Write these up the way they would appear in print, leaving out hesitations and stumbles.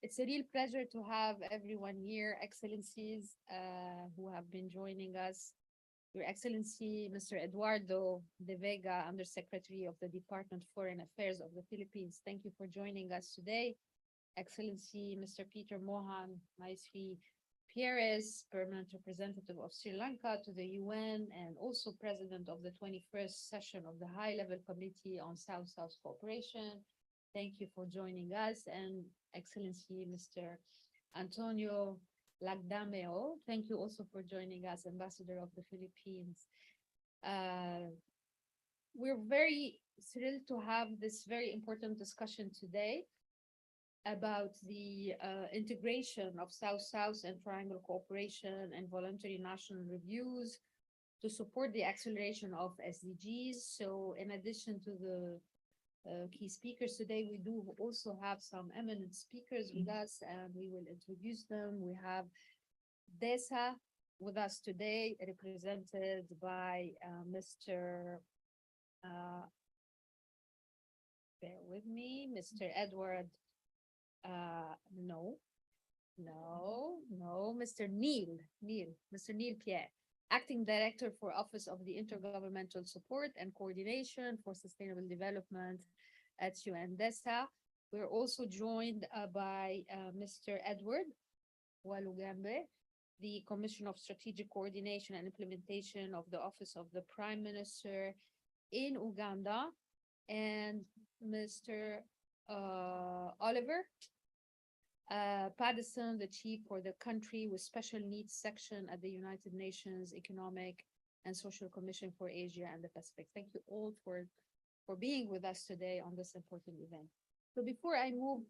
It's a real pleasure to have everyone here, Excellencies, who have been joining us. Your Excellency, Mr. Eduardo de Vega, Undersecretary of the Department of Foreign Affairs of the Philippines. Thank you for joining us today. Excellency, Mr. Peter Mohan Maisri Pierres, Permanent Representative of Sri Lanka to the UN and also President of the 21st session of the High-Level Committee on South-South Cooperation. Thank you for joining us. And Excellency, Mr. Antonio Lagdameo, thank you also for joining us, Ambassador of the Philippines. We're very thrilled to have this very important discussion today about the integration of South-South and Triangle cooperation and voluntary national reviews to support the acceleration of SDGs. So in addition to the key speakers today, we do also have some eminent speakers with us, and we will introduce them. We have DESA with us today, represented by Mr. Bear with me, Mr. Edward, Mr. Mr. Neil Pierre, Acting Director for Office of the Intergovernmental Support and Coordination for Sustainable Development at UNDESA. We're also joined by Mr. Edward Walugambe, the Commission of Strategic Coordination and Implementation of the Office of the Prime Minister in Uganda, and Mr. Oliver Paddison, the chief for the country with special needs section at the United Nations Economic and Social Commission for Asia and the Pacific. Thank you all for being with us today on this important event. So before I move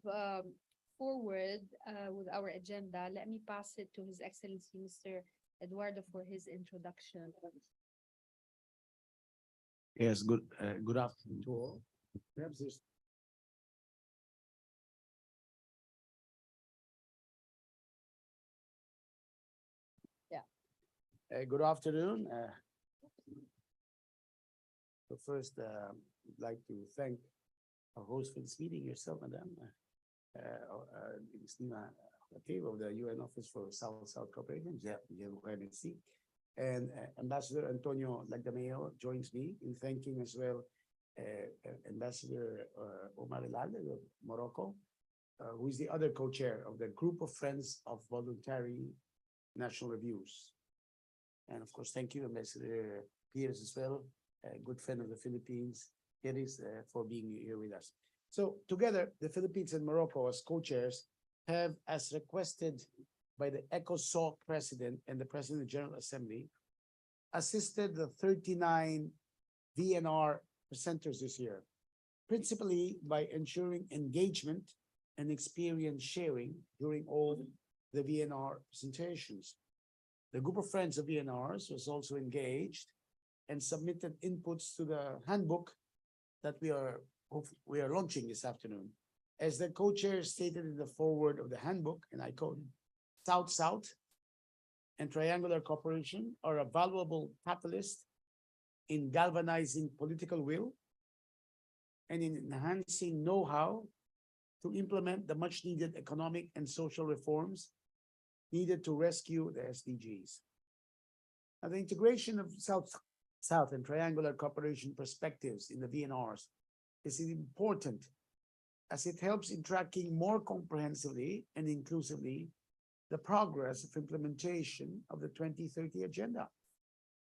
forward with our agenda, let me pass it to His Excellency, Mr. Eduardo, for his introduction. Yes, good afternoon to all. Perhaps there's good afternoon. So first, I'd like to thank our host for this meeting, yourself, Madam Christina of the UN Office for South-South Cooperation, JMC, and Ambassador Antonio Lagdameo joins me in thanking as well Ambassador Omar Elal of Morocco, who is the other co-chair of the Group of Friends of Voluntary National Reviews. And of course, thank you, Ambassador Pierce as well, a good friend of the Philippines, Pierce, for being here with us. So together, the Philippines and Morocco as co-chairs have, as requested by the ECOSOC President and the President of the General Assembly, assisted the 39 VNR presenters this year, principally by ensuring engagement and experience sharing during all the VNR presentations. The group of friends of VNRs was also engaged and submitted inputs to the handbook that we are launching this afternoon. As the co-chair stated in the foreword of the handbook, and I quote, South-South and triangular cooperation are a valuable catalyst in galvanizing political will and in enhancing know-how to implement the much-needed economic and social reforms needed to rescue the SDGs. Now, the integration of South and triangular cooperation perspectives in the VNRs is important as it helps in tracking more comprehensively and inclusively the progress of implementation of the 2030 agenda.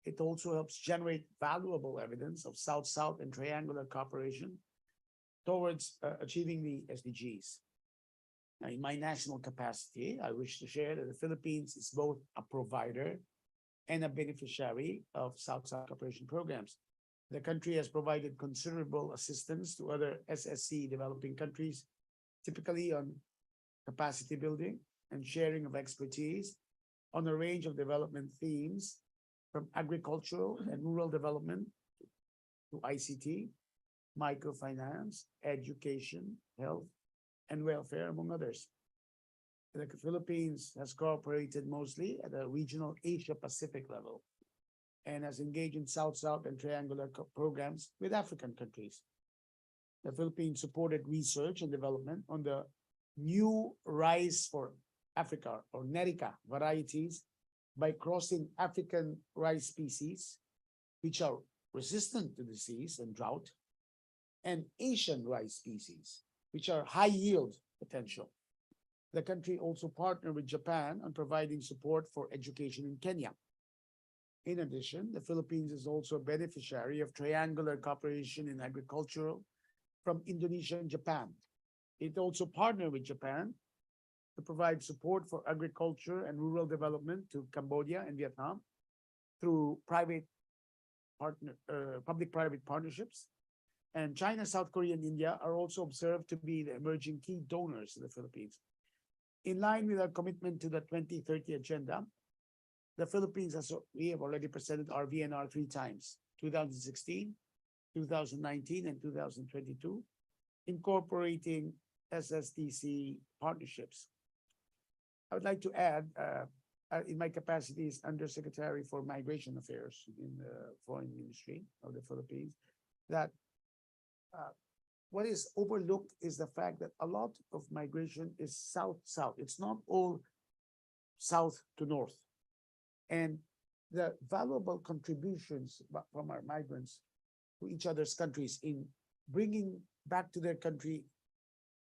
It also helps generate valuable evidence of South-South and triangular cooperation towards achieving the SDGs. Now, in my national capacity, I wish to share that the Philippines is both a provider and a beneficiary of South-South cooperation programs. The country has provided considerable assistance to other SSC developing countries, typically on capacity building and sharing of expertise on a range of development themes, from agricultural and rural development to ICT, microfinance, education, health, and welfare, among others. The Philippines has cooperated mostly at a regional Asia-Pacific level and has engaged in South-South and triangular programs with African countries. The Philippines supported research and development on the new rice for Africa or Nerica varieties by crossing African rice species, which are resistant to disease and drought, and Asian rice species, which are high yield potential. The country also partnered with Japan on providing support for education in Kenya. In addition, the Philippines is also a beneficiary of triangular cooperation in agricultural from Indonesia and Japan. It also partnered with Japan to provide support for agriculture and rural development to Cambodia and Vietnam through public-private partnerships. And China, South Korea, and India are also observed to be the emerging key donors in the Philippines. In line with our commitment to the 2030 agenda, the Philippines, we have already presented our VNR 3 times, 2016, 2019, and 2022, incorporating SSTC partnerships. I would like to add, in my capacity as Undersecretary for Migration Affairs in the Foreign Ministry of the Philippines, that what is overlooked is the fact that a lot of migration is south-south. It's not all south to north. And the valuable contributions from our migrants to each other's countries in bringing back to their country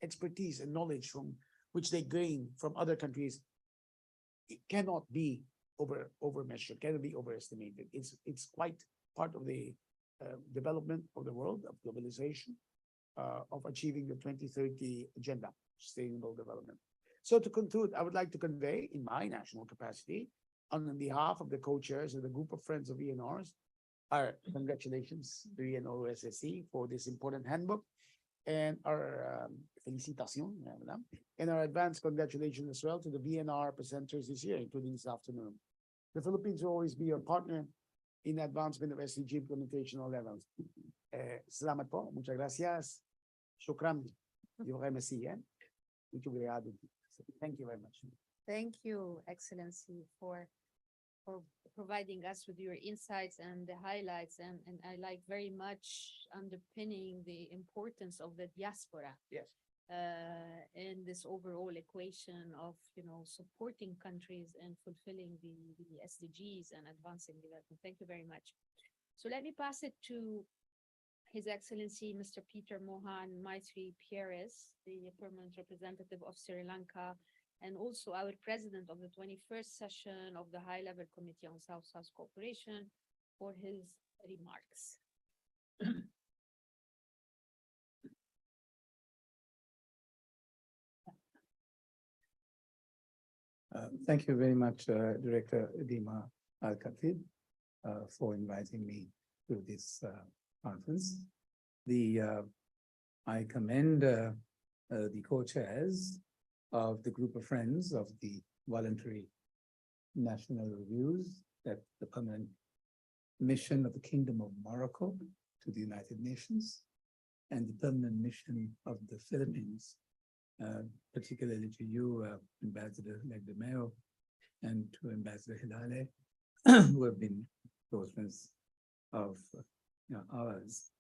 expertise and knowledge from which they gain from other countries, it cannot be overmeasured, cannot be overestimated. It's quite part of the development of the world, of globalization, of achieving the 2030 agenda, sustainable development. So to conclude, I would like to convey in my national capacity, on behalf of the co-chairs and the group of friends of VNRs, our congratulations to VNOSSC for this important handbook, and our felicitación, and our advanced congratulations as well to the VNR presenters this year, including this afternoon. The Philippines will always be your partner in advancement of SDG implementation on levels. Salamat po, muchas gracias. Shukran. Thank you very much. Thank you, Excellency, for providing us with your insights and the highlights. And I like very much underpinning the importance of the diaspora. Yes. In this overall equation of, supporting countries and fulfilling the SDGs and advancing development. Thank you very much. So let me pass it to His Excellency, Mr. Peter Mohan Maitri Pieres, the permanent representative of Sri Lanka, and also our president of the 21st session of the High-Level Committee on South-South Cooperation, for his remarks. Thank you very much, Director Dima Al-Khatib, for inviting me to this conference. I commend the co-chairs of the group of friends of the voluntary national reviews, that the permanent mission of the Kingdom of Morocco to the United Nations, and the permanent mission of the Philippines, particularly to you, Ambassador Legdemeo, and to Ambassador Hilale, who have been close friends of ours,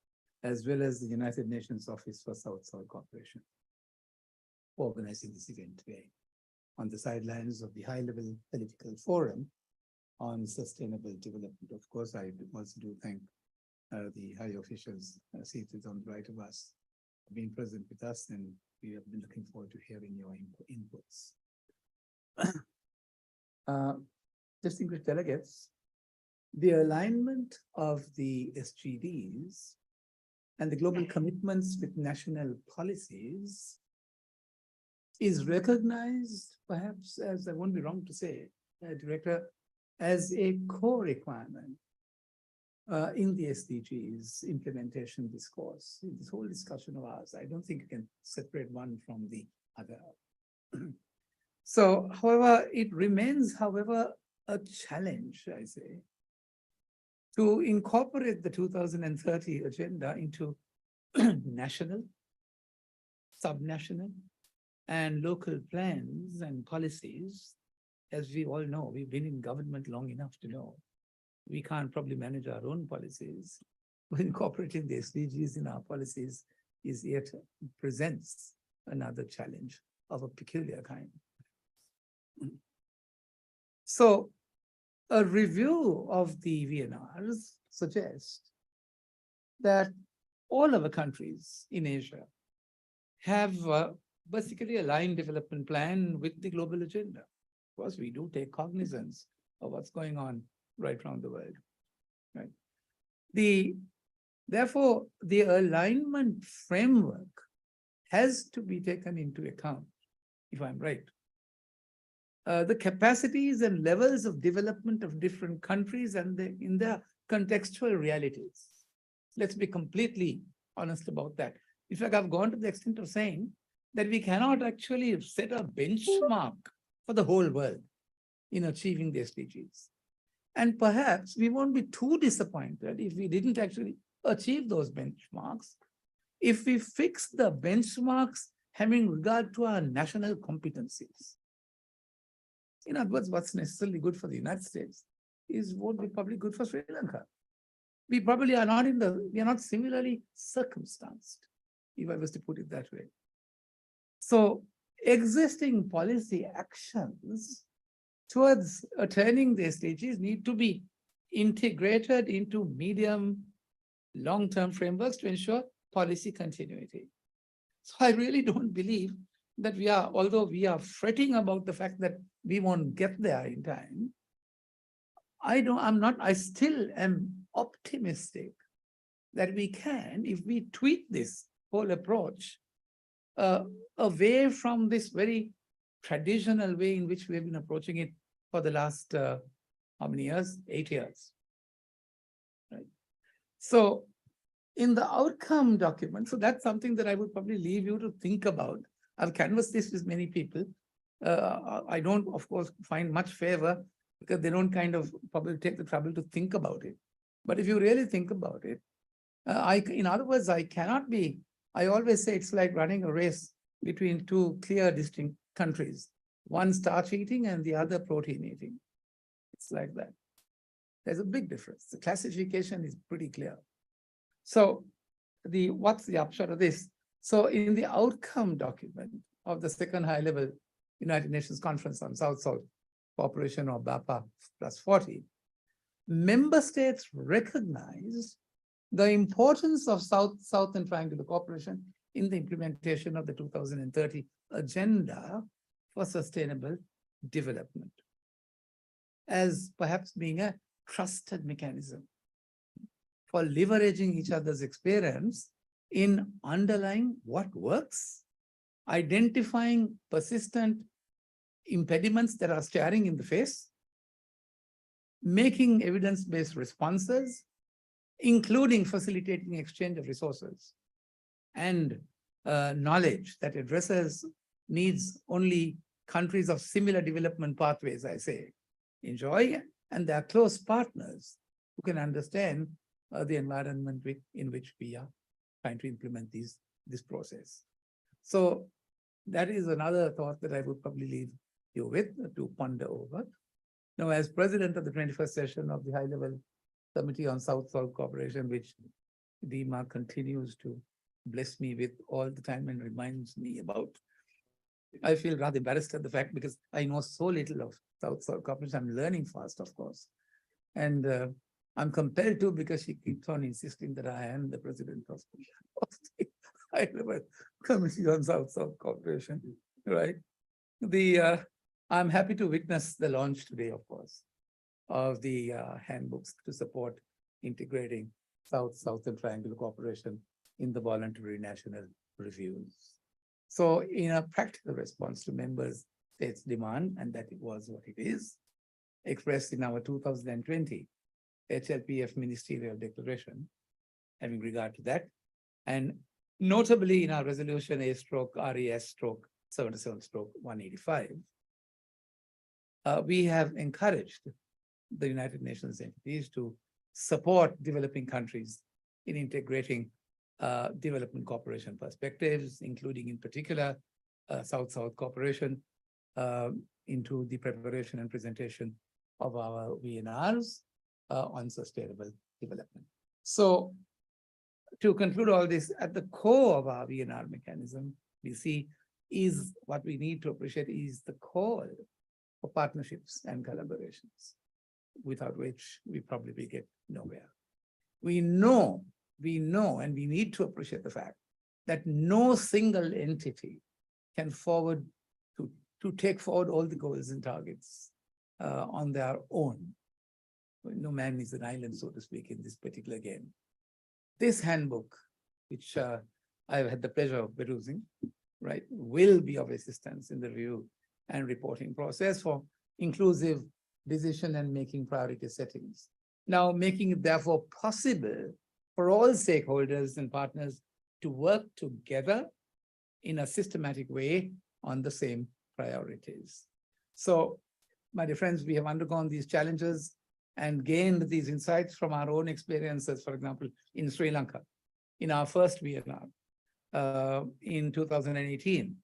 as well as the United Nations Office for South-South Cooperation, organizing this event today on the sidelines of the high-level political forum on sustainable development. Of course, I also do thank the high officials seated on the right of us for being present with us, and we have been looking forward to hearing your inputs. Distinguished delegates, the alignment of the SGDs and the global commitments with national policies is recognized, perhaps, as I won't be wrong to say, Director, as a core requirement in the SDGs implementation discourse. In this whole discussion of ours, I don't think you can separate one from the other. So, however, it remains, however, a challenge, I say, to incorporate the 2030 agenda into national, subnational, and local plans and policies. As we all know, we've been in government long enough to know, we can't probably manage our own policies, but incorporating the SDGs in our policies is yet presents another challenge. of a peculiar kind. So a review of the VNRs suggests that all of the countries in Asia have basically aligned development plan with the global agenda. Of course, we do take cognizance of what's going on right around the world, right? Therefore, the alignment framework has to be taken into account, if I'm right. The capacities and levels of development of different countries and in their contextual realities. Let's be completely honest about that. In fact, I've gone to the extent of saying that we cannot actually set a benchmark for the whole world in achieving the SDGs. And perhaps we won't be too disappointed if we didn't actually achieve those benchmarks, if we fix the benchmarks having regard to our national competencies. In other words, what's necessarily good for the United States won't be probably good for Sri Lanka. We probably are not we are not similarly circumstanced, if I was to put it that way. So existing policy actions towards attaining the SDGs need to be integrated into medium, long-term frameworks to ensure policy continuity. So I really don't believe that although we are fretting about the fact that we won't get there in time, I still am optimistic that we can, if we tweak this whole approach away from this very traditional way in which we have been approaching it for the last, how many years? 8 years. Right. So in the outcome document, so that's something that I would probably leave you to think about. I've canvassed this with many people. I don't, of course, find much favor because they don't kind of probably take the trouble to think about it. But if you really think about it, in other words, I always say it's like running a race between two clear, distinct countries, one starch eating and the other protein eating. It's like that. There's a big difference. The classification is pretty clear. So what's the upshot of this? So in the outcome document of the second high-level United Nations Conference on South-South Cooperation, or BAPA +40, member states recognized the importance of South and Triangular cooperation in the implementation of the 2030 Agenda for Sustainable Development as perhaps being a trusted mechanism for leveraging each other's experience in underlying what works, identifying persistent impediments that are staring in the face, making evidence-based responses, including facilitating exchange of resources and knowledge that addresses needs only countries of similar development pathways, I say, enjoy, and they are close partners who can understand the environment in which we are trying to implement this process. So that is another thought that I would probably leave you with to ponder over. Now, as president of the 21st session of the high-level Committee on South-South Cooperation, which DMA continues to bless me with all the time and reminds me about, I feel rather embarrassed at the fact because I know so little of South-South Cooperation. I'm learning fast, of course. And I'm compelled to because she keeps on insisting that I am the president of the high-level Committee on South-South Cooperation, right? I'm happy to witness the launch today, of course, of the handbooks to support integrating South-South and Triangular cooperation in the voluntary national reviews. So in a practical response to members' states' demand, and that it was what it is, expressed in our 2020 HLPF ministerial declaration, having regard to that, and notably in our resolution A/RES/77/185, we have encouraged the United Nations entities to support developing countries in integrating development cooperation perspectives, including in particular South-South cooperation into the preparation and presentation of our VNRs on sustainable development. So to conclude all this, at the core of our VNR mechanism, we see is what we need to appreciate is the call for partnerships and collaborations, without which we probably get nowhere. We know, and we need to appreciate the fact that no single entity can to take forward all the goals and targets on their own. No man is an island, so to speak, in this particular game. This handbook, which I've had the pleasure of perusing, right, will be of assistance in the review and reporting process for inclusive decision and making priority settings. Now, making it therefore possible for all stakeholders and partners to work together in a systematic way on the same priorities. So, my dear friends, we have undergone these challenges and gained these insights from our own experiences, for example, in Sri Lanka, in our first VNR in 2018,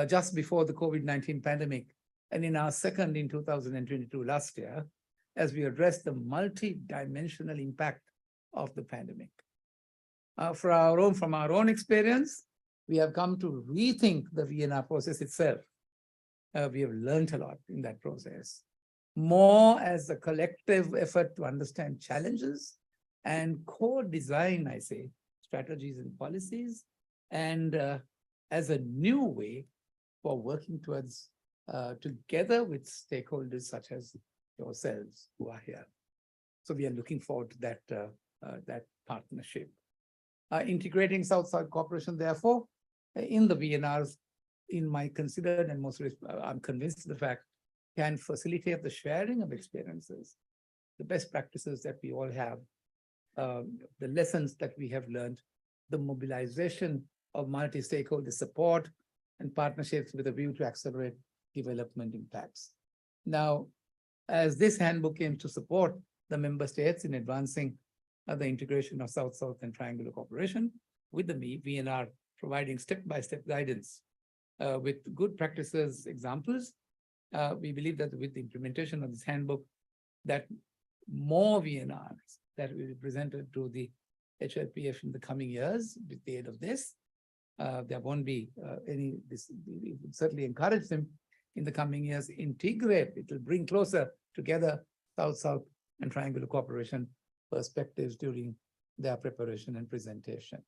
just before the COVID-19 pandemic, and in our second in 2022, last year, as we address the multi-dimensional impact of the pandemic. From our own experience, we have come to rethink the VNR process itself. We have learned a lot in that process, more as a collective effort to understand challenges and co-design, I say, strategies and policies, and as a new way for working towards together with stakeholders such as yourselves who are here. So we are looking forward to that partnership. Integrating South-South cooperation, therefore, in the VNRs, in my considered and I'm convinced of the fact, can facilitate the sharing of experiences, the best practices that we all have, the lessons that we have learned, the mobilization of multi-stakeholder support and partnerships with a view to accelerate development impacts. Now, as this handbook aims to support the member states in advancing the integration of South-South and triangular cooperation, with the VNR providing step-by-step guidance with good practices examples, we believe that with the implementation of this handbook, that more VNRs that will be presented to the HLPF in the coming years with the aid of this, there won't be we would certainly encourage them in the coming years, integrate, it will bring closer together South-South and triangular cooperation perspectives during their preparation and presentation.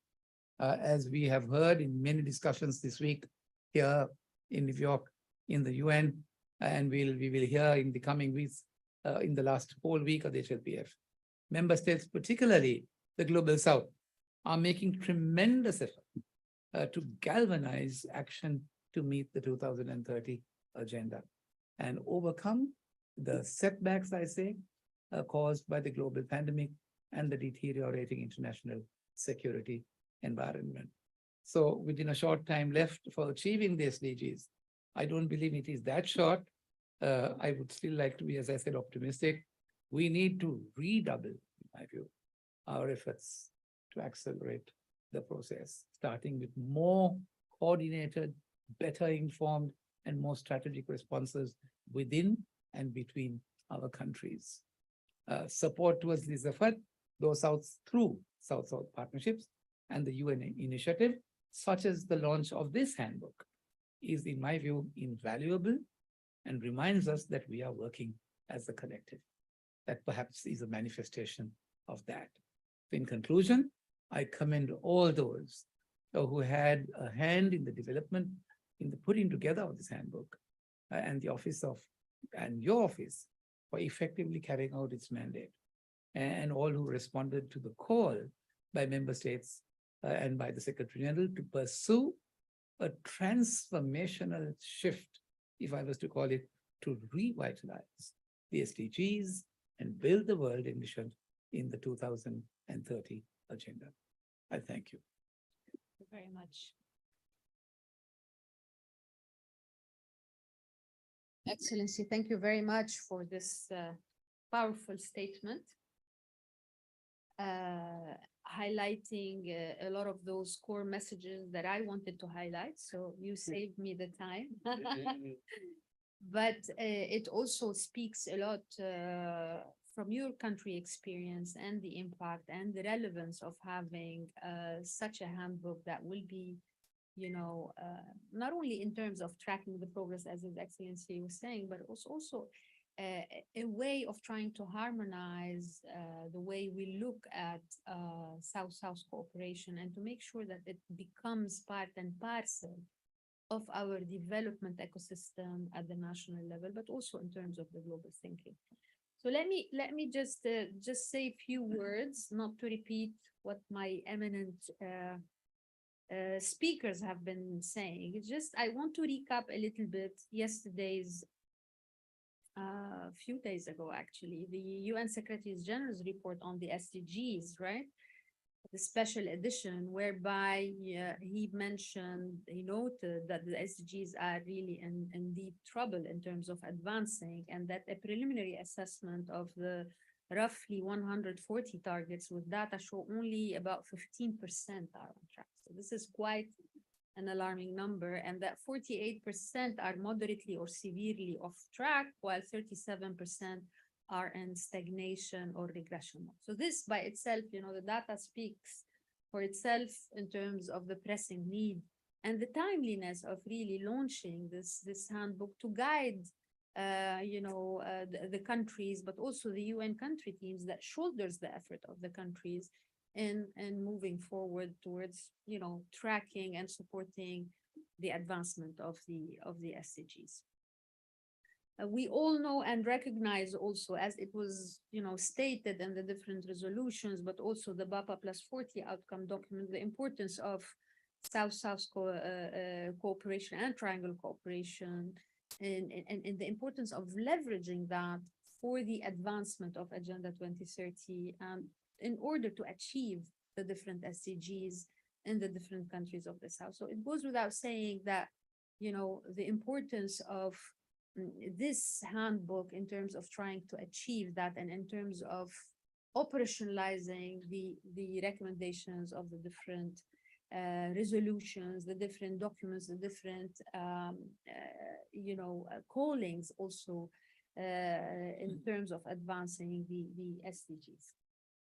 As we have heard in many discussions this week here in New York, in the UN, and we will hear in the coming weeks, in the last whole week of the HLPF, member states, particularly the Global South, are making tremendous effort to galvanize action to meet the 2030 agenda and overcome the setbacks, I say, caused by the global pandemic and the deteriorating international security environment. So within a short time left for achieving the SDGs, I don't believe it is that short. I would still like to be, as I said, optimistic. We need to redouble, in my view, our efforts to accelerate the process, starting with more coordinated, better informed, and more strategic responses within and between our countries. Support towards this effort goes out through South-South partnerships and the UN initiative, such as the launch of this handbook, is, in my view, invaluable and reminds us that we are working as a collective. That perhaps is a manifestation of that. In conclusion, I commend all those who had a hand in the development, in the putting together of this handbook, and the office of, and your office, for effectively carrying out its mandate, and all who responded to the call by member states and by the Secretary General to pursue a transformational shift, if I was to call it, to revitalize the SDGs and build the world envisioned in the 2030 agenda. I thank you. Thank you very much. Excellency, thank you very much for this powerful statement, highlighting a lot of those core messages that I wanted to highlight. So you saved me the time. But it also speaks a lot from your country experience and the impact and the relevance of having such a handbook that will be not only in terms of tracking the progress, as His Excellency was saying, but also a way of trying to harmonize the way we look at South-South cooperation and to make sure that it becomes part and parcel of our development ecosystem at the national level, but also in terms of the global thinking. So let me just say a few words, not to repeat what my eminent speakers have been saying. It's just I want to recap a little bit yesterday's, a few days ago actually, the UN Secretary General's report on the SDGs, right? The special edition, whereby he noted that the SDGs are really in deep trouble in terms of advancing, and that a preliminary assessment of the roughly 140 targets with data show only about 15% are on track. So this is quite an alarming number, and that 48% are moderately or severely off track, while 37% are in stagnation or regression mode. So this by itself, the data speaks for itself in terms of the pressing need and the timeliness of really launching this handbook to guide the countries, but also the UN country teams that shoulders the effort of the countries in moving forward towards tracking and supporting the advancement of the SDGs. We all know and recognize also, as it was stated in the different resolutions, but also the BAPA plus 40 outcome document, the importance of South-South cooperation and triangle cooperation, and the importance of leveraging that for the advancement of Agenda 2030 in order to achieve the different SDGs in the different countries of the South. So it goes without saying that, the importance of this handbook in terms of trying to achieve that, and in terms of operationalizing the recommendations of the different resolutions, the different documents, the different callings also in terms of advancing the SDGs.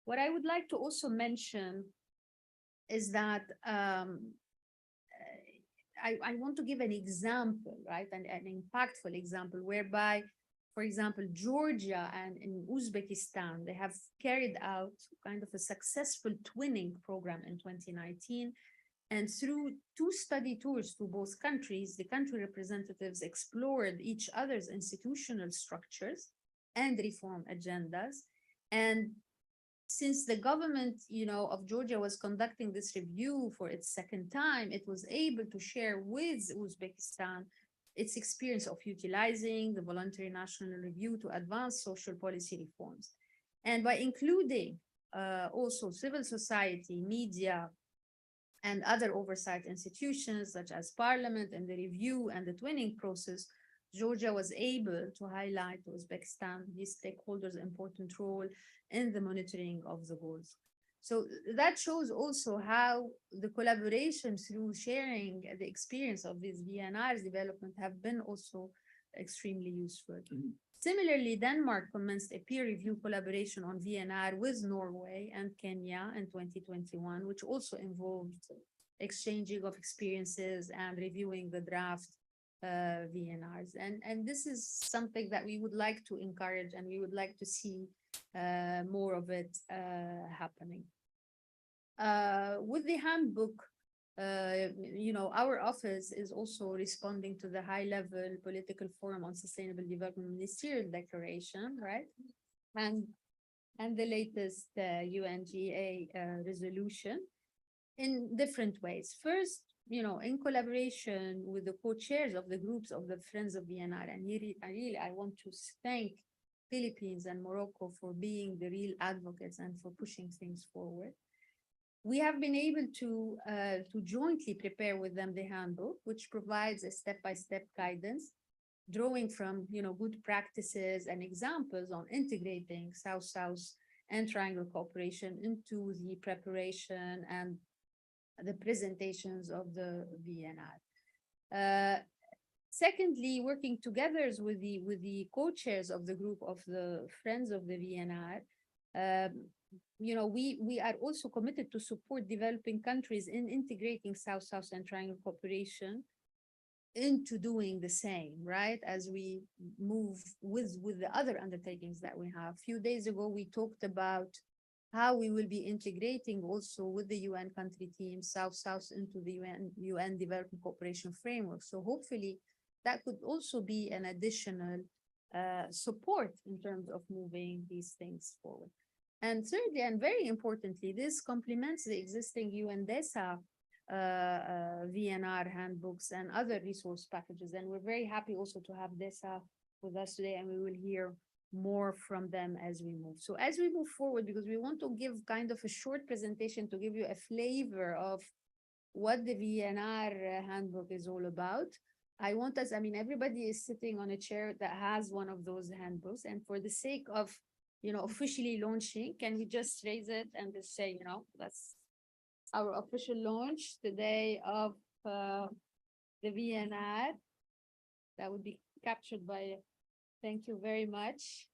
What I would like to also mention is that I want to give an example, right? An impactful example whereby, for example, Georgia and in Uzbekistan, they have carried out kind of a successful twinning program in 2019. And through 2 study tours to both countries, the country representatives explored each other's institutional structures and reform agendas. And since the government, of Georgia was conducting this review for its second time, it was able to share with Uzbekistan its experience of utilizing the voluntary national review to advance social policy reforms. And by including also civil society, media, and other oversight institutions such as parliament and the review and the twinning process, Georgia was able to highlight to Uzbekistan these stakeholders' important role in the monitoring of the goals. So that shows also how the collaboration through sharing the experience of these VNR's development have been also extremely useful. Similarly, Denmark commenced a peer review collaboration on VNR with Norway and Kenya in 2021, which also involved exchanging of experiences and reviewing the draft VNRs. And this is something that we would like to encourage, and we would like to see more of it happening. With the handbook, our office is also responding to the high-level political forum on sustainable development ministerial declaration, right? And the latest UNGA resolution in different ways. First, in collaboration with the co-chairs of the groups of the Friends of VNR, and I want to thank Philippines and Morocco for being the real advocates and for pushing things forward. We have been able to jointly prepare with them the handbook, which provides a step-by-step guidance, drawing from good practices and examples on integrating South-South and triangle cooperation into the preparation and the presentations of the VNR. Secondly, working together with the co-chairs of the group of the Friends of the VNR, we are also committed to support developing countries in integrating South-South and Triangle cooperation into doing the same, right? As we move with the other undertakings that we have. A few days ago, we talked about how we will be integrating also with the UN country team South-South into the UN Development Cooperation Framework. So hopefully that could also be an additional support in terms of moving these things forward. And thirdly, and very importantly, this complements the existing UNDESA VNR handbooks and other resource packages. And we're very happy also to have DESA with us today, and we will hear more from them as we move. So as we move forward, because we want to give kind of a short presentation to give you a flavor of what the VNR handbook is all about. I want us, I mean, everybody is sitting on a chair that has one of those handbooks. And for the sake of, officially launching, can we just raise it and just say, that's our official launch today of the VNR. That would be captured by, thank you very much.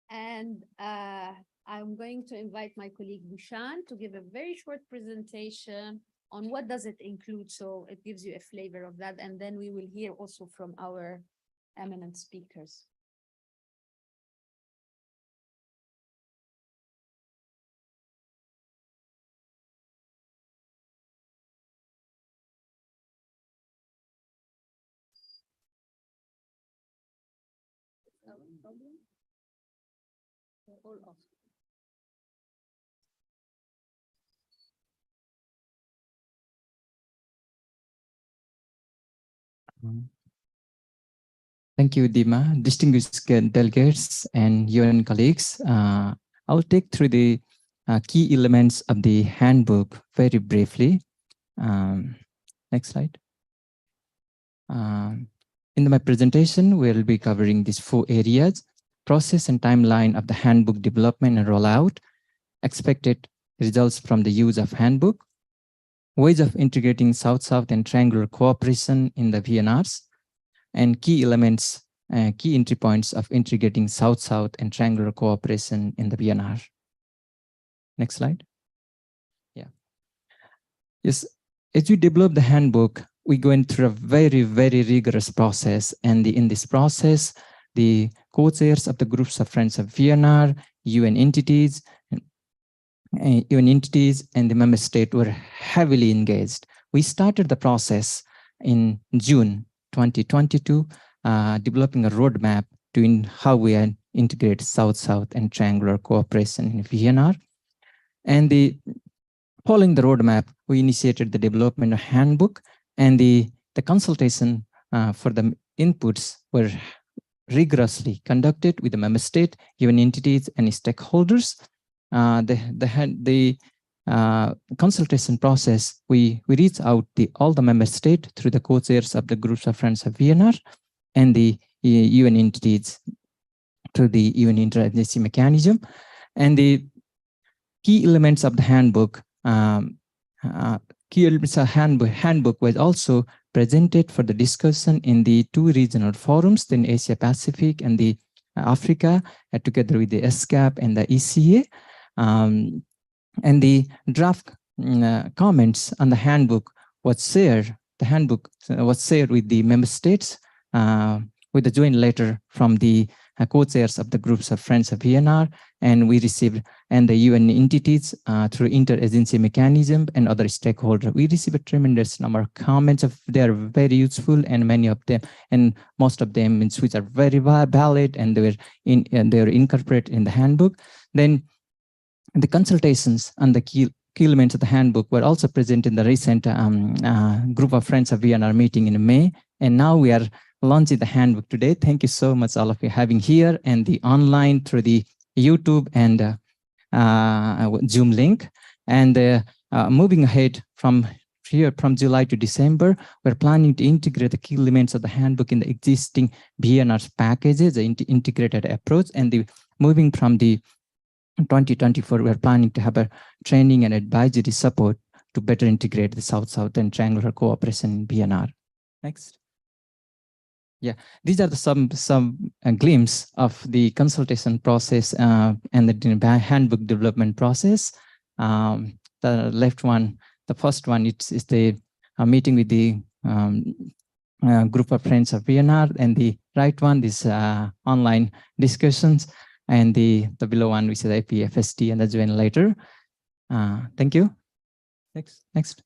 And I'm going to invite my colleague Bushan to give a very short presentation on what does it include, so it gives you a flavor of that, and then we will hear also from our eminent speakers. All off. Thank you, Dima. Distinguished delegates and UN colleagues, I'll take through the key elements of the handbook very briefly. Next slide. In my presentation, we'll be covering these 4 areas: process and timeline of the handbook development and rollout, expected results from the use of handbook, ways of integrating South-South and triangular cooperation in the VNRs, and key elements, key entry points of integrating South-South and triangular cooperation in the VNR. Next slide. Yeah. Yes, as we develop the handbook, we go through a very, very rigorous process. And in this process, the co-chairs of the groups of friends of VNR, UN entities, and the member state were heavily engaged. We started the process in June 2022, developing a roadmap to how we integrate South-South and triangular cooperation in VNR. And following the roadmap, we initiated the development of handbook, and the consultation for the inputs were rigorously conducted with the member state, UN entities, and stakeholders. The consultation process, we reach out all the member states through the co-chairs of the groups of friends of VNR and the UN entities through the UN interagency mechanism. And the key elements of the handbook, handbook was also presented for the discussion in the 2 regional forums, in Asia Pacific and the Africa, together with the SCAP and the ECA. And the draft comments on the handbook was shared. The handbook was shared with the member states with a joint letter from the co-chairs of the groups of friends of VNR, and we received, and the UN entities through interagency mechanism and other stakeholders. We received a tremendous number of comments. They are very useful, and many of them, and most of them, which are very valid, and they were incorporated in the handbook. Then the consultations on the key elements of the handbook were also present in the recent group of friends of VNR meeting in May, and now we are launching the handbook today. Thank you so much, all of you, having here and the online through the YouTube and Zoom link. And moving ahead from here, from July to December, we're planning to integrate the key elements of the handbook in the existing VNR packages, the integrated approach. And moving from the 2024, we're planning to have a training and advisory support to better integrate the South-South and triangular cooperation in VNR. Next. These are some glimpse of the consultation process and the handbook development process. The left one, the first one, is the meeting with the group of friends of VNR, and the right one, this online discussions, and the below one, which is IPFST, and that's when later. Thank you. Next.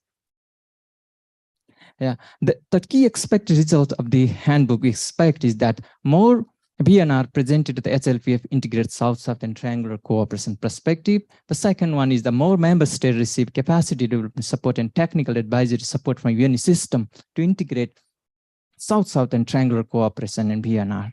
The key expected result of the handbook we expect is that more VNR presented to the HLPF integrated South-South and triangular cooperation perspective. The second one is the more member states receive capacity development support and technical advisory support from UN system to integrate South-South and triangular cooperation in VNR.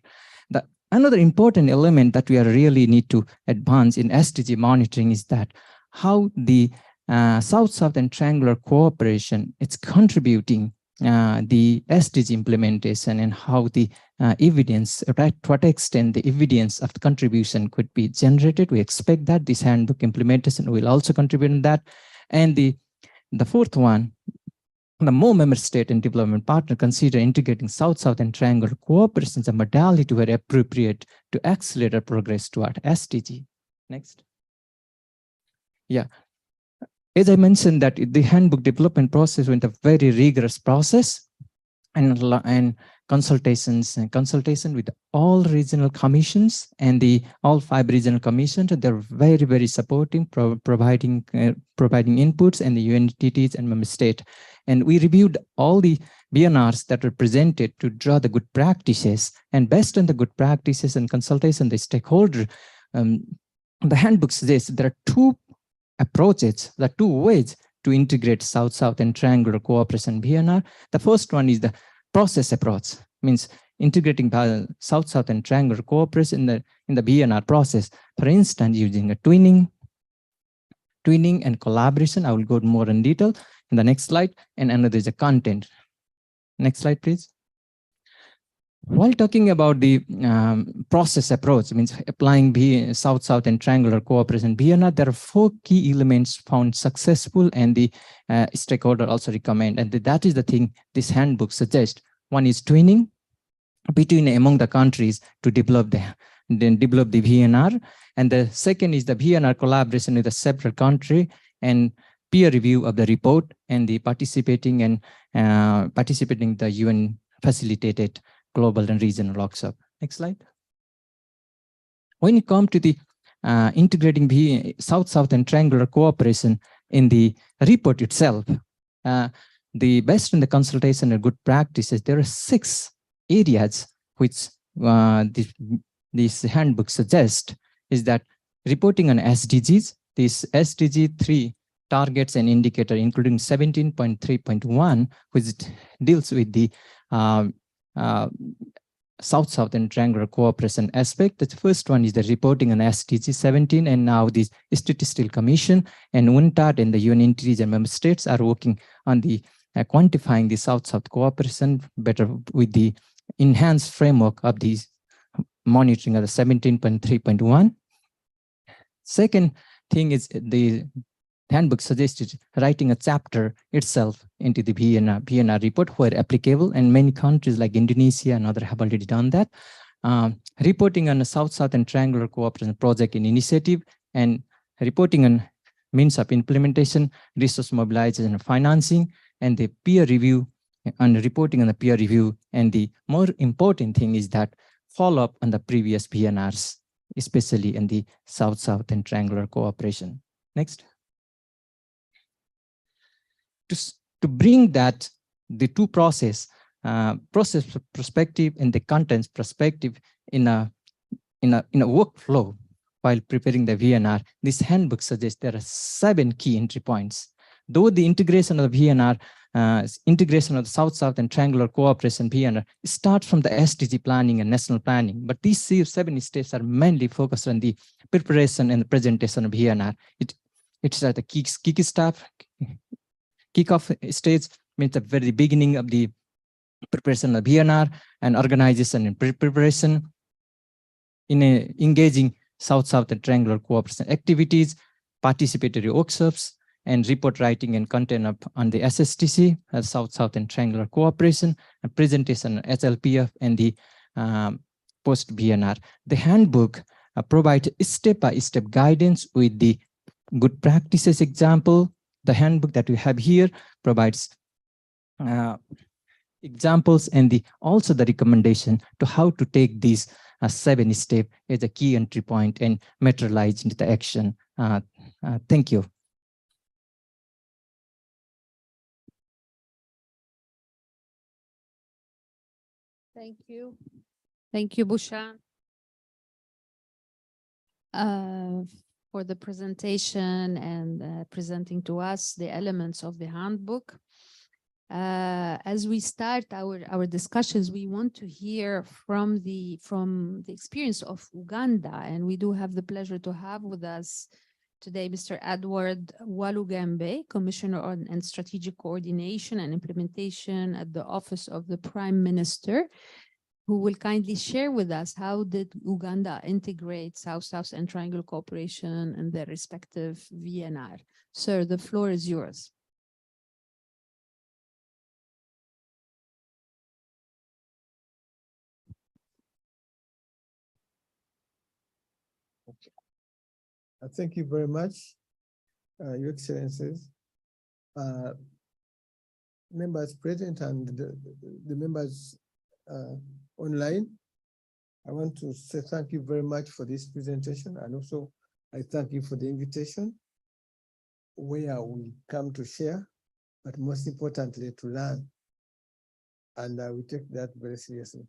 Another important element that we really need to advance in SDG monitoring is that how the South-South and triangular cooperation, it's contributing the SDG implementation, and how the evidence, right, to what extent the evidence of the contribution could be generated. We expect that this handbook implementation will also contribute in that. And the fourth one, the more member state and development partner consider integrating South-South and triangular cooperation as a modality where appropriate to accelerate our progress toward SDG. Next. As I mentioned, that the handbook development process went a very rigorous process, and consultation with all regional commissions and all 5 regional commissions. They're very, very supportive, providing inputs, and the UNTTs and member state. And we reviewed all the VNRs that were presented to draw the good practices, and based on the good practices and consultation the stakeholder, the handbook suggests there are 2 approaches, the 2 ways to integrate South-South and triangular cooperation VNR. The first one is the process approach, means integrating South-South and triangular cooperation in the VNR process. For instance, using a twinning and collaboration. I will go more in detail in the next slide. And another is the content. Next slide, please. While talking about the process approach, means applying South-South and triangular cooperation VNR, there are 4 key elements found successful, and the stakeholder also recommend. And that is the thing this handbook suggests. One is twinning among the countries to develop the VNR. And the second is the VNR collaboration with a separate country and peer review of the report, and the participating the UN facilitated global and regional workshop. Next slide. When it comes to the integrating South-South and triangular cooperation in the report itself, based on the consultation and good practices, there are 6 areas which this handbook suggests. Is that reporting on SDGs, this SDG 3 targets and indicator, including 17.3.1, which deals with the South-South and triangular cooperation aspect. The first one is the reporting on SDG 17, and now the Statistical Commission and UNTAD and the UN entities and member states are working on the quantifying the South-South cooperation better with the enhanced framework of the monitoring of the 17.3.1. Second thing is the handbook suggested writing a chapter itself into the VNR report where applicable, and many countries like Indonesia and others have already done that. Reporting on the South-South and triangular cooperation project and initiative, and reporting on means of implementation, resource mobilization and financing, and the peer review, and reporting on the peer review. And the more important thing is that follow up on the previous VNRs, especially in the South-South and triangular cooperation. Next. To bring that, the 2 process perspective and the contents perspective in a workflow while preparing the VNR, this handbook suggests there are 7 key entry points. Though the integration of the VNR, integration of the South-South and triangular cooperation VNR starts from the SDG planning and national planning, but these 7 steps are mainly focused on the preparation and the presentation of VNR. It's at the kickoff stage, means the very beginning of the preparation of VNR, and organization and preparation in engaging South-South and triangular cooperation activities, participatory workshops, and report writing and content on the SSTC, South-South and Triangular Cooperation, and presentation on HLPF and the post-VNR. The handbook provides step-by-step guidance with the good practices example. The handbook that we have here provides examples and also the recommendation to how to take these 7 steps as a key entry point and materialize into the action. Thank you. Thank you. Thank you, Bushan, for the presentation and presenting to us the elements of the handbook. As we start our discussions, we want to hear from the experience of Uganda, and we do have the pleasure to have with us today Mr. Edward Walugembe, Commissioner on Strategic Coordination and Implementation at the Office of the Prime Minister, who will kindly share with us how did Uganda integrate South-South and Triangular Cooperation and their respective VNR. Sir, the floor is yours. Thank you very much, Your Excellencies, members present and the members online. I want to say thank you very much for this presentation, and also I thank you for the invitation where we come to share, but most importantly to learn, and we take that very seriously.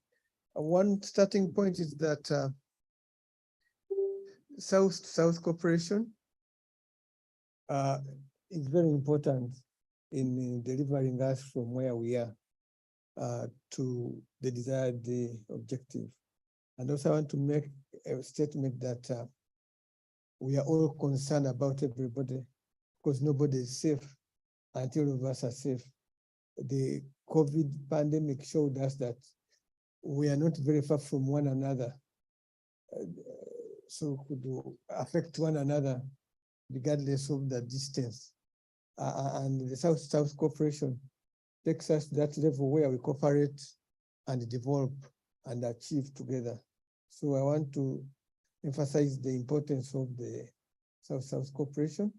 One starting point is that South-South cooperation is very important in delivering us from where we are to the desired objective. And also I want to make a statement that we are all concerned about everybody, because nobody is safe until all of us are safe. The COVID pandemic showed us that we are not very far from one another. So could affect one another regardless of the distance. And the South-South cooperation takes us to that level where we cooperate and develop and achieve together. So I want to emphasize the importance of the South-South cooperation.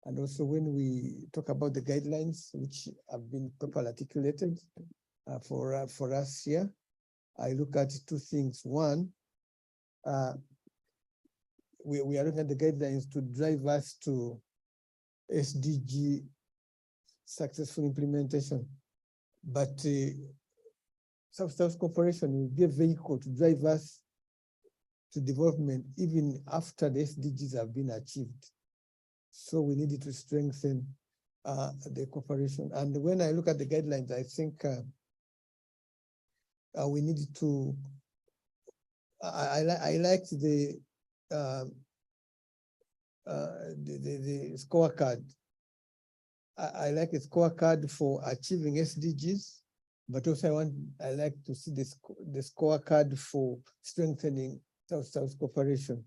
And also when we talk about the guidelines, which have been properly articulated for us here, I look at 2 things. One, we are looking at the guidelines to drive us to SDG successful implementation. But South-South cooperation will be a vehicle to drive us to development even after the SDGs have been achieved. So we needed to strengthen the cooperation. And when I look at the guidelines, I think we needed to, I liked the scorecard. I like a scorecard for achieving SDGs, but also I like to see the scorecard for strengthening South-South cooperation,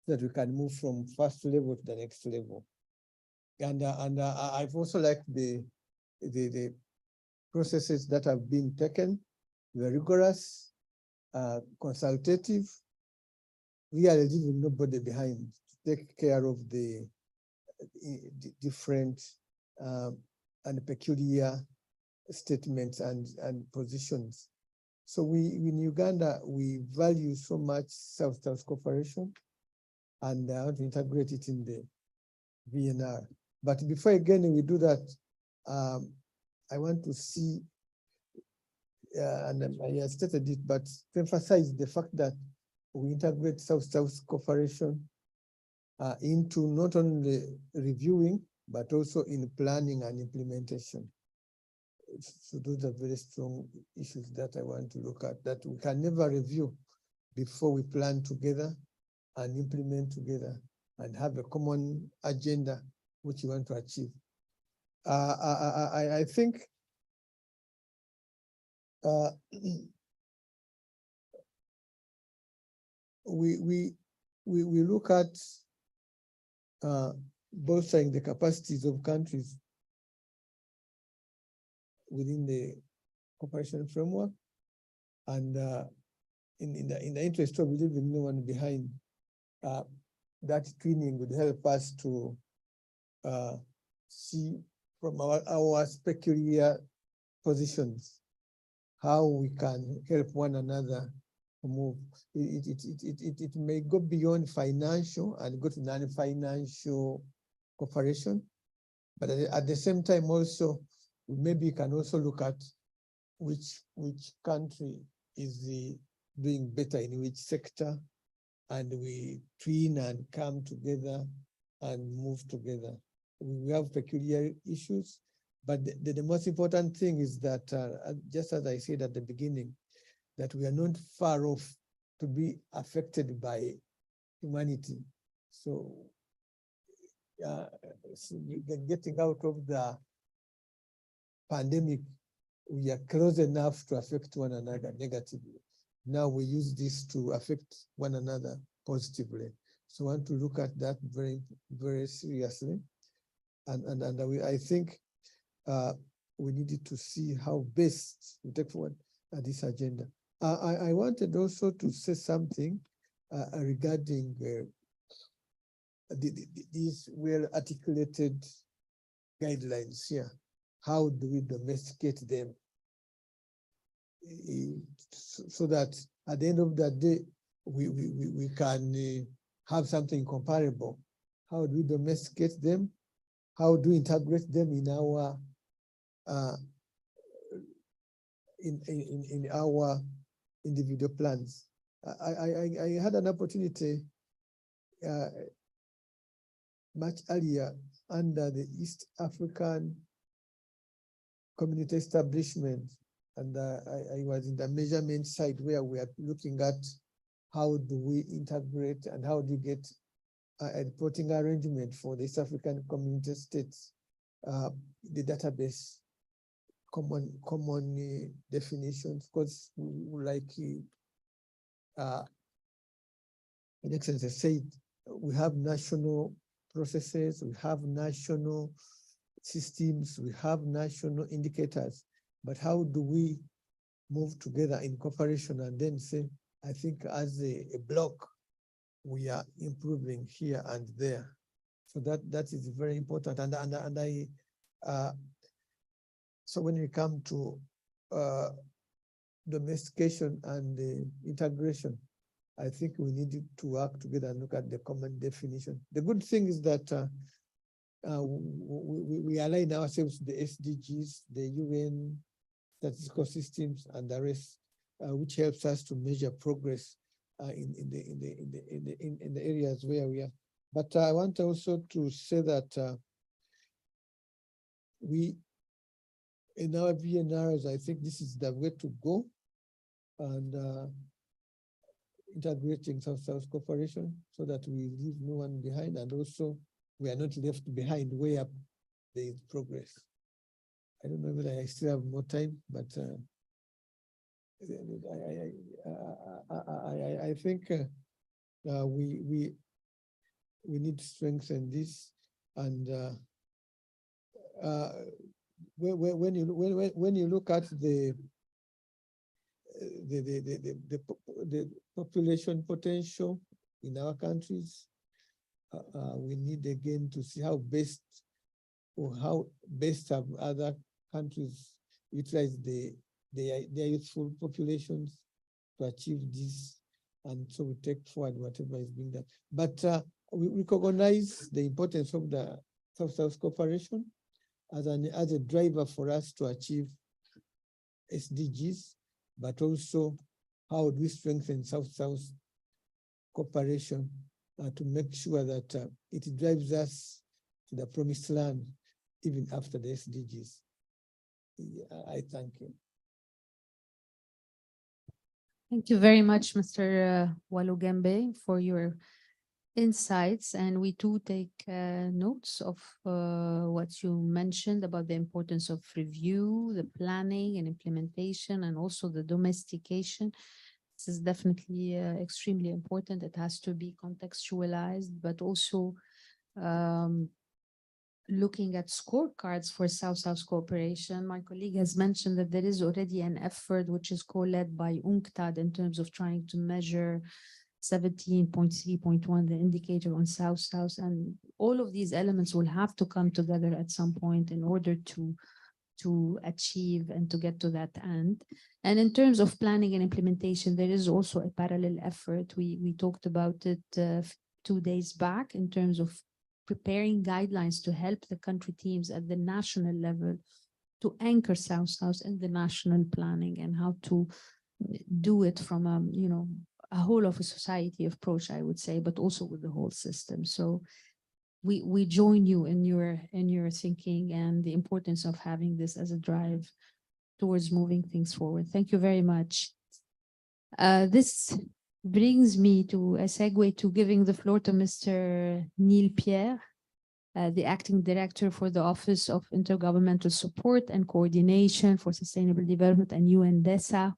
so that we can move from first level to the next level. And I've also liked the processes that have been taken, very rigorous, consultative, really leaving nobody behind to take care of the different and peculiar statements and positions. So in Uganda, we value so much South-South cooperation, and I want to integrate it in the VNR. But before again we do that, I want to see, and I stated it, but to emphasize the fact that we integrate South-South cooperation into not only reviewing, but also in planning and implementation. So those are very strong issues that I want to look at, that we can never review before we plan together and implement together and have a common agenda which we want to achieve. I think we look at bolstering the capacities of countries within the cooperation framework. And in the interest of leaving no one behind, that twinning would help us to see from our peculiar positions how we can help one another to move. It may go beyond financial and go to non-financial cooperation, but at the same time also, maybe you can also look at which country is doing better in which sector, and we twin and come together and move together. We have peculiar issues, but the most important thing is that, just as I said at the beginning, that we are not far off to be affected by humanity. So, getting out of the pandemic, we are close enough to affect one another negatively. Now we use this to affect one another positively. So I want to look at that very, very seriously. And I think we needed to see how best we take forward this agenda. I wanted also to say something regarding these well-articulated guidelines here. How do we domesticate them so that at the end of the day, we can have something comparable? How do we domesticate them? How do we integrate them in our in our individual plans? I had an opportunity much earlier under the East African Community Establishment, and I was in the measurement side where we are looking at how do we integrate and how do you get a reporting arrangement for the East African community states, the database, common definitions, because like in essence, I said, we have national processes, we have national systems, we have national indicators, but how do we move together in cooperation and then say, I think as a block, we are improving here and there. So that is very important. So when we come to domestication and integration, I think we need to work together and look at the common definition. The good thing is that we align ourselves to the SDGs, the UN statistical systems, and the rest, which helps us to measure progress in the areas where we are. But I want also to say that we, in our VNRs, I think this is the way to go, and integrating South-South cooperation so that we leave no one behind, and also we are not left behind where there is progress. I don't know whether I still have more time, but I think we need to strengthen this, and when you look at the population potential in our countries, we need again to see how best have other countries utilize their youthful populations to achieve this, and so we take forward whatever is being done. But we recognize the importance of the South-South cooperation as a driver for us to achieve SDGs, but also how do we strengthen South-South cooperation to make sure that it drives us to the promised land even after the SDGs. I thank you. Thank you very much, Mr. Walugembe, for your insights. And we too take notes of what you mentioned about the importance of review, the planning and implementation, and also the domestication. This is definitely extremely important. It has to be contextualized, but also looking at scorecards for South-South cooperation. My colleague has mentioned that there is already an effort which is co-led by UNCTAD in terms of trying to measure 17.3.1, the indicator on South-South, and all of these elements will have to come together at some point in order to achieve and to get to that end. And in terms of planning and implementation, there is also a parallel effort. We talked about it 2 days back in terms of preparing guidelines to help the country teams at the national level to anchor South-South in the national planning and how to do it from a whole of a society approach, I would say, but also with the whole system. So we join you in your thinking and the importance of having this as a drive towards moving things forward. Thank you very much. This brings me to a segue to giving the floor to Mr. Neil Pierre, the Acting Director for the Office of Intergovernmental Support and Coordination for Sustainable Development and UNDESA.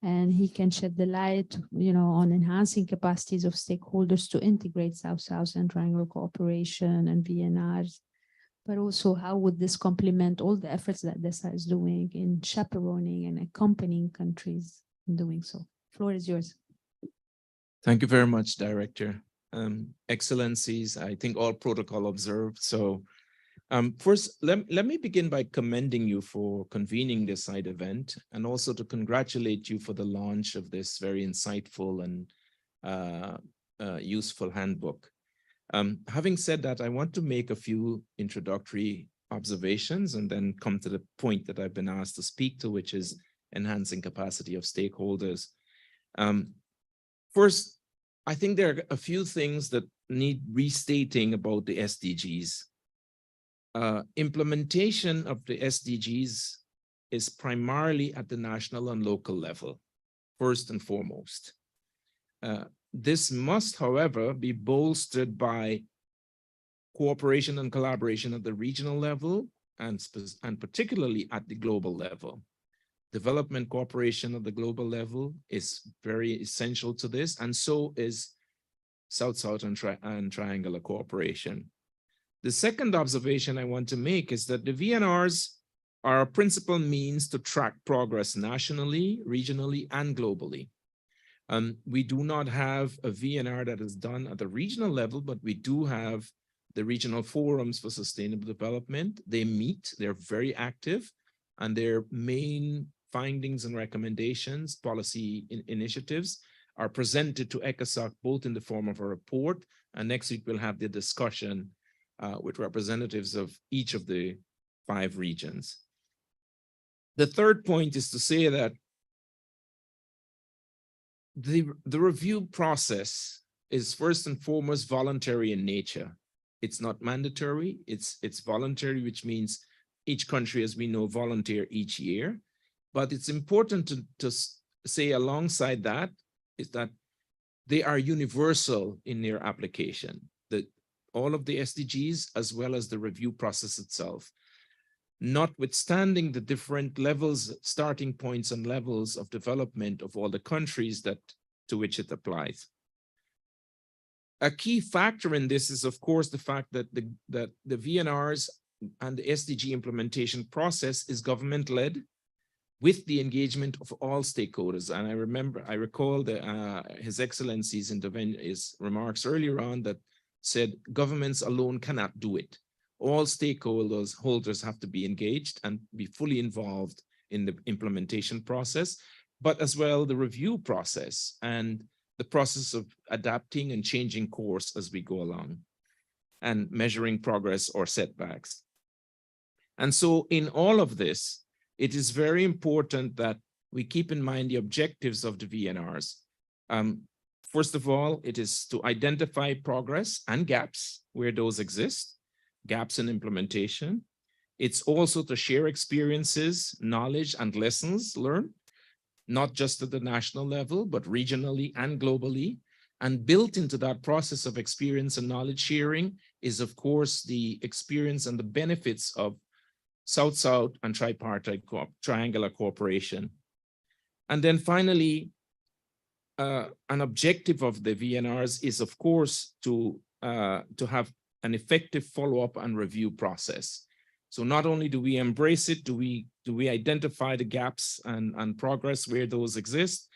And he can shed the light, on enhancing capacities of stakeholders to integrate South-South and triangular cooperation and VNRs, but also how would this complement all the efforts that DESA is doing in chaperoning and accompanying countries in doing so. Floor is yours. Thank you very much, Director. Excellencies, I think all protocol observed. So first, let me begin by commending you for convening this side event and also to congratulate you for the launch of this very insightful and useful handbook. Having said that, I want to make a few introductory observations and then come to the point that I've been asked to speak to, which is enhancing capacity of stakeholders. First, I think there are a few things that need restating about the SDGs. Implementation of the SDGs is primarily at the national and local level, first and foremost. This must, however, be bolstered by cooperation and collaboration at the regional level and particularly at the global level. Development cooperation at the global level is very essential to this, and so is South-South and triangular cooperation. The second observation I want to make is that the VNRs are a principal means to track progress nationally, regionally, and globally. We do not have a VNR that is done at the regional level, but we do have the regional forums for sustainable development. They meet, they're very active, and their main findings and recommendations, policy initiatives, are presented to ECOSOC both in the form of a report, and next week we'll have the discussion with representatives of each of the 5 regions. The third point is to say that the review process is first and foremost voluntary in nature. It's not mandatory, it's voluntary, which means each country, as we know, volunteer each year. But it's important to say alongside that is that they are universal in their application, that all of the SDGs as well as the review process itself, notwithstanding the different levels, starting points and levels of development of all the countries to which it applies. A key factor in this is, of course, the fact that the VNRs and the SDG implementation process is government-led with the engagement of all stakeholders. And I recall His Excellency's remarks earlier on that said governments alone cannot do it. All stakeholders have to be engaged and be fully involved in the implementation process, but as well the review process and the process of adapting and changing course as we go along and measuring progress or setbacks. And so in all of this, it is very important that we keep in mind the objectives of the VNRs. First of all, it is to identify progress and gaps where those exist, gaps in implementation. It's also to share experiences, knowledge, and lessons learned, not just at the national level, but regionally and globally. And built into that process of experience and knowledge sharing is, of course, the experience and the benefits of South-South and triangular cooperation. And then finally, an objective of the VNRs is, of course, to have an effective follow-up and review process. So not only do we embrace it, do we identify the gaps and progress where those exist,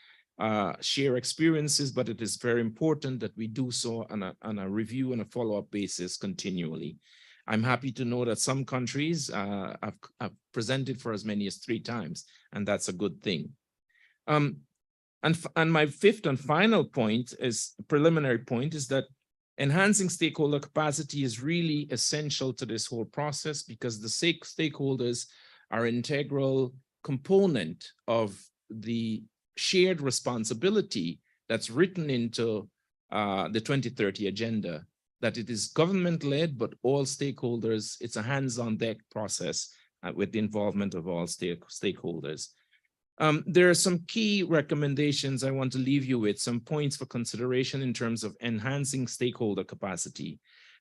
share experiences, but it is very important that we do so on a review and a follow-up basis continually. I'm happy to know that some countries have presented for as many as 3 times, and that's a good thing. And my fifth and final point is preliminary point is that enhancing stakeholder capacity is really essential to this whole process because the stakeholders are an integral component of the shared responsibility that's written into the 2030 agenda, that it is government-led, but all stakeholders, it's a hands-on deck process with the involvement of all stakeholders. There are some key recommendations I want to leave you with, some points for consideration in terms of enhancing stakeholder capacity.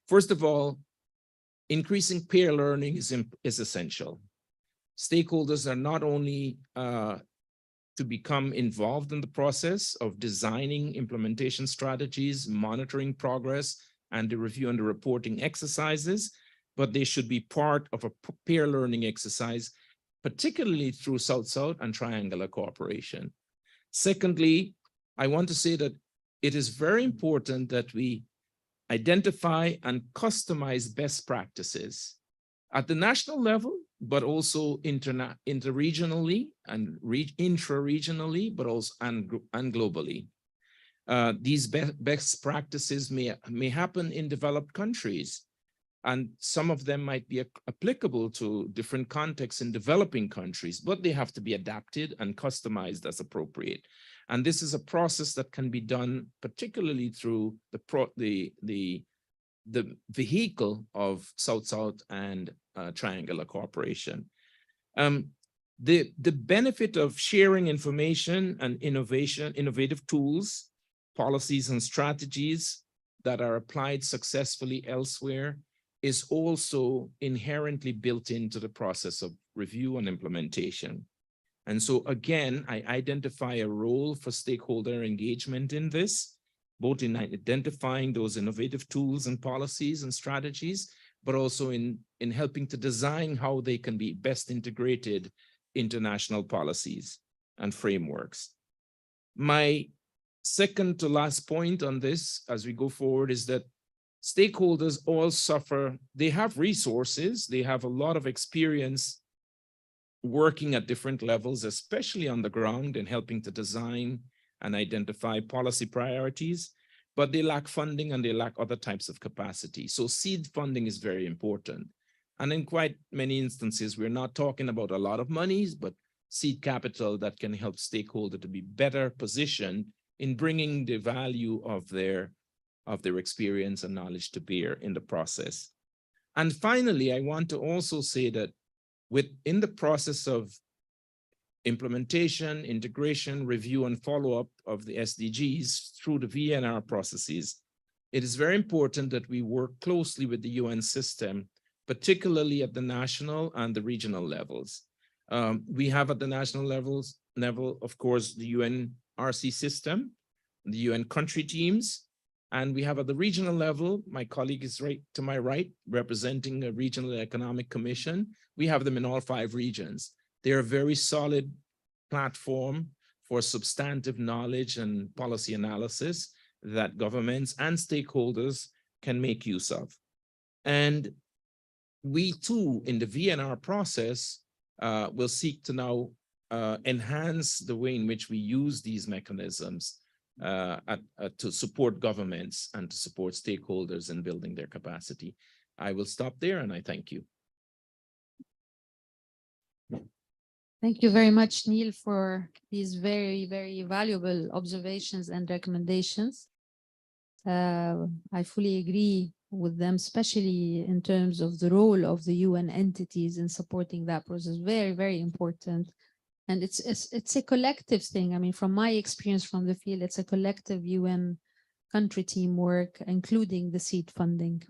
First of all, increasing peer learning is essential. Stakeholders are not only to become involved in the process of designing implementation strategies, monitoring progress, and the review and the reporting exercises, but they should be part of a peer learning exercise, particularly through South-South and triangular cooperation. Secondly, I want to say that it is very important that we identify and customize best practices at the national level, but also interregionally and intra-regionally, but also and globally. These best practices may happen in developed countries, and some of them might be applicable to different contexts in developing countries, but they have to be adapted and customized as appropriate. And this is a process that can be done particularly through the vehicle of South-South and triangular cooperation. The benefit of sharing information and innovative tools, policies and strategies that are applied successfully elsewhere is also inherently built into the process of review and implementation. And so again, I identify a role for stakeholder engagement in this, both in identifying those innovative tools and policies and strategies, but also in helping to design how they can be best integrated into national policies and frameworks. My second to last point on this as we go forward is that stakeholders all suffer, they have resources, they have a lot of experience working at different levels, especially on the ground and helping to design and identify policy priorities, but they lack funding and they lack other types of capacity. So seed funding is very important. And in quite many instances, we're not talking about a lot of monies, but seed capital that can help stakeholders to be better positioned in bringing the value of their experience and knowledge to bear in the process. And finally, I want to also say that within the process of implementation, integration, review, and follow-up of the SDGs through the VNR processes, it is very important that we work closely with the UN system, particularly at the national and the regional levels. We have at the national level, of course, the UNRC system, the UN country teams, and we have at the regional level, my colleague is right to my right, representing a regional economic commission. We have them in all 5 regions. They're a very solid platform for substantive knowledge and policy analysis that governments and stakeholders can make use of. And we too, in the VNR process, will seek to now enhance the way in which we use these mechanisms to support governments and to support stakeholders in building their capacity. I will stop there and I thank you. Thank you very much, Neil, for these very, very valuable observations and recommendations. I fully agree with them, especially in terms of the role of the UN entities in supporting that process. Very, very important. And it's a collective thing. I mean, from my experience from the field, it's a collective UN country teamwork, including the seed funding.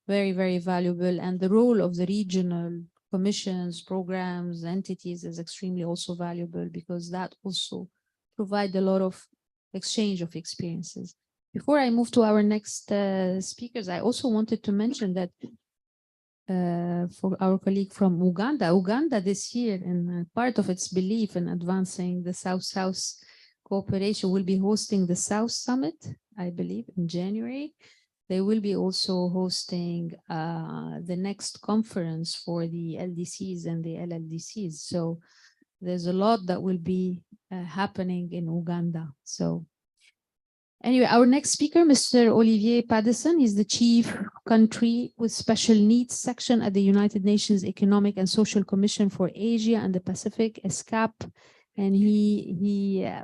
Very, very valuable. And the role of the regional commissions, programs, entities is extremely also valuable because that also provide a lot of exchange of experiences. Before I move to our next speakers, I also wanted to mention that for our colleague from Uganda this year, and part of its belief in advancing the South-South cooperation, will be hosting the South Summit, I believe, in January. They will be also hosting the next conference for the LDCs and the LLDCs. So there's a lot that will be happening in Uganda. So anyway, our next speaker, Mr. Olivier Paddison, is the Chief Country with Special Needs Section at the United Nations Economic and Social Commission for Asia and the Pacific, ESCAP. And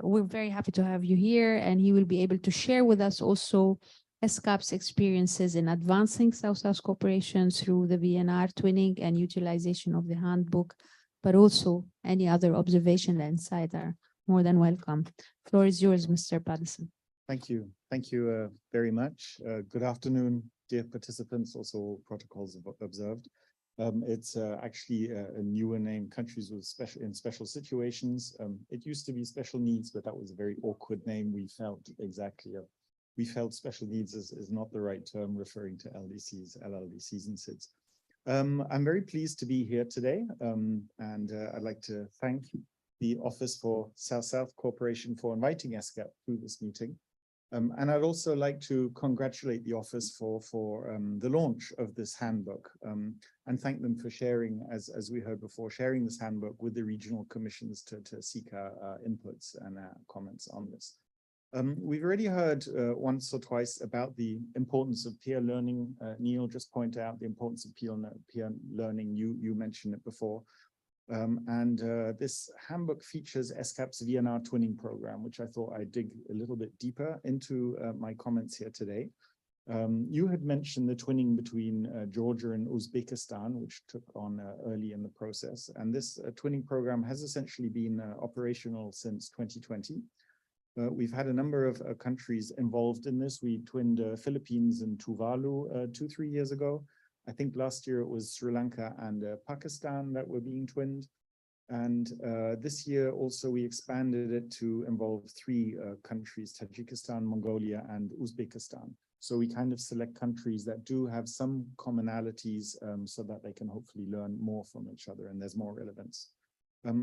we're very happy to have you here, and he will be able to share with us also ESCAP's experiences in advancing South-South cooperation through the VNR twinning and utilization of the handbook, but also any other observation and insight are more than welcome. Floor is yours, Mr. Paddison. Thank you. Thank you very much. Good afternoon, dear participants, also protocols observed. It's actually a newer name, countries with special situations. It used to be special needs, but that was a very awkward name. We felt special needs is not the right term referring to LDCs, LLDCs and SIDS. I'm very pleased to be here today, and I'd like to thank the Office for South-South Cooperation for inviting ESCAP through this meeting. And I'd also like to congratulate the office for the launch of this handbook, and thank them for sharing, as we heard before, sharing this handbook with the regional commissions to seek our inputs and comments on this. We've already heard once or twice about the importance of peer learning. Neil just pointed out the importance of peer learning. You mentioned it before. This handbook features ESCAP's VNR twinning program, which I thought I'd dig a little bit deeper into my comments here today. You had mentioned the twinning between Georgia and Uzbekistan, which took on early in the process. And this twinning program has essentially been operational since 2020. We've had a number of countries involved in this. We twinned Philippines and Tuvalu 2-3 years ago. I think last year it was Sri Lanka and Pakistan that were being twinned. And this year also we expanded it to involve 3 countries, Tajikistan, Mongolia, and Uzbekistan. So we kind of select countries that do have some commonalities so that they can hopefully learn more from each other and there's more relevance.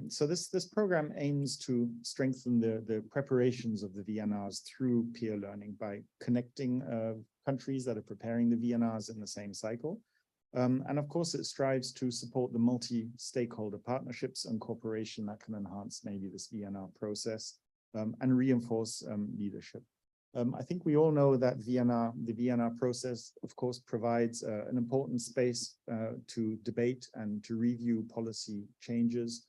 So this program aims to strengthen the preparations of the VNRs through peer learning by connecting countries that are preparing the VNRs in the same cycle. And of course, it strives to support the multi-stakeholder partnerships and cooperation that can enhance maybe this VNR process and reinforce leadership. I think we all know that the VNR process, of course, provides an important space to debate and to review policy changes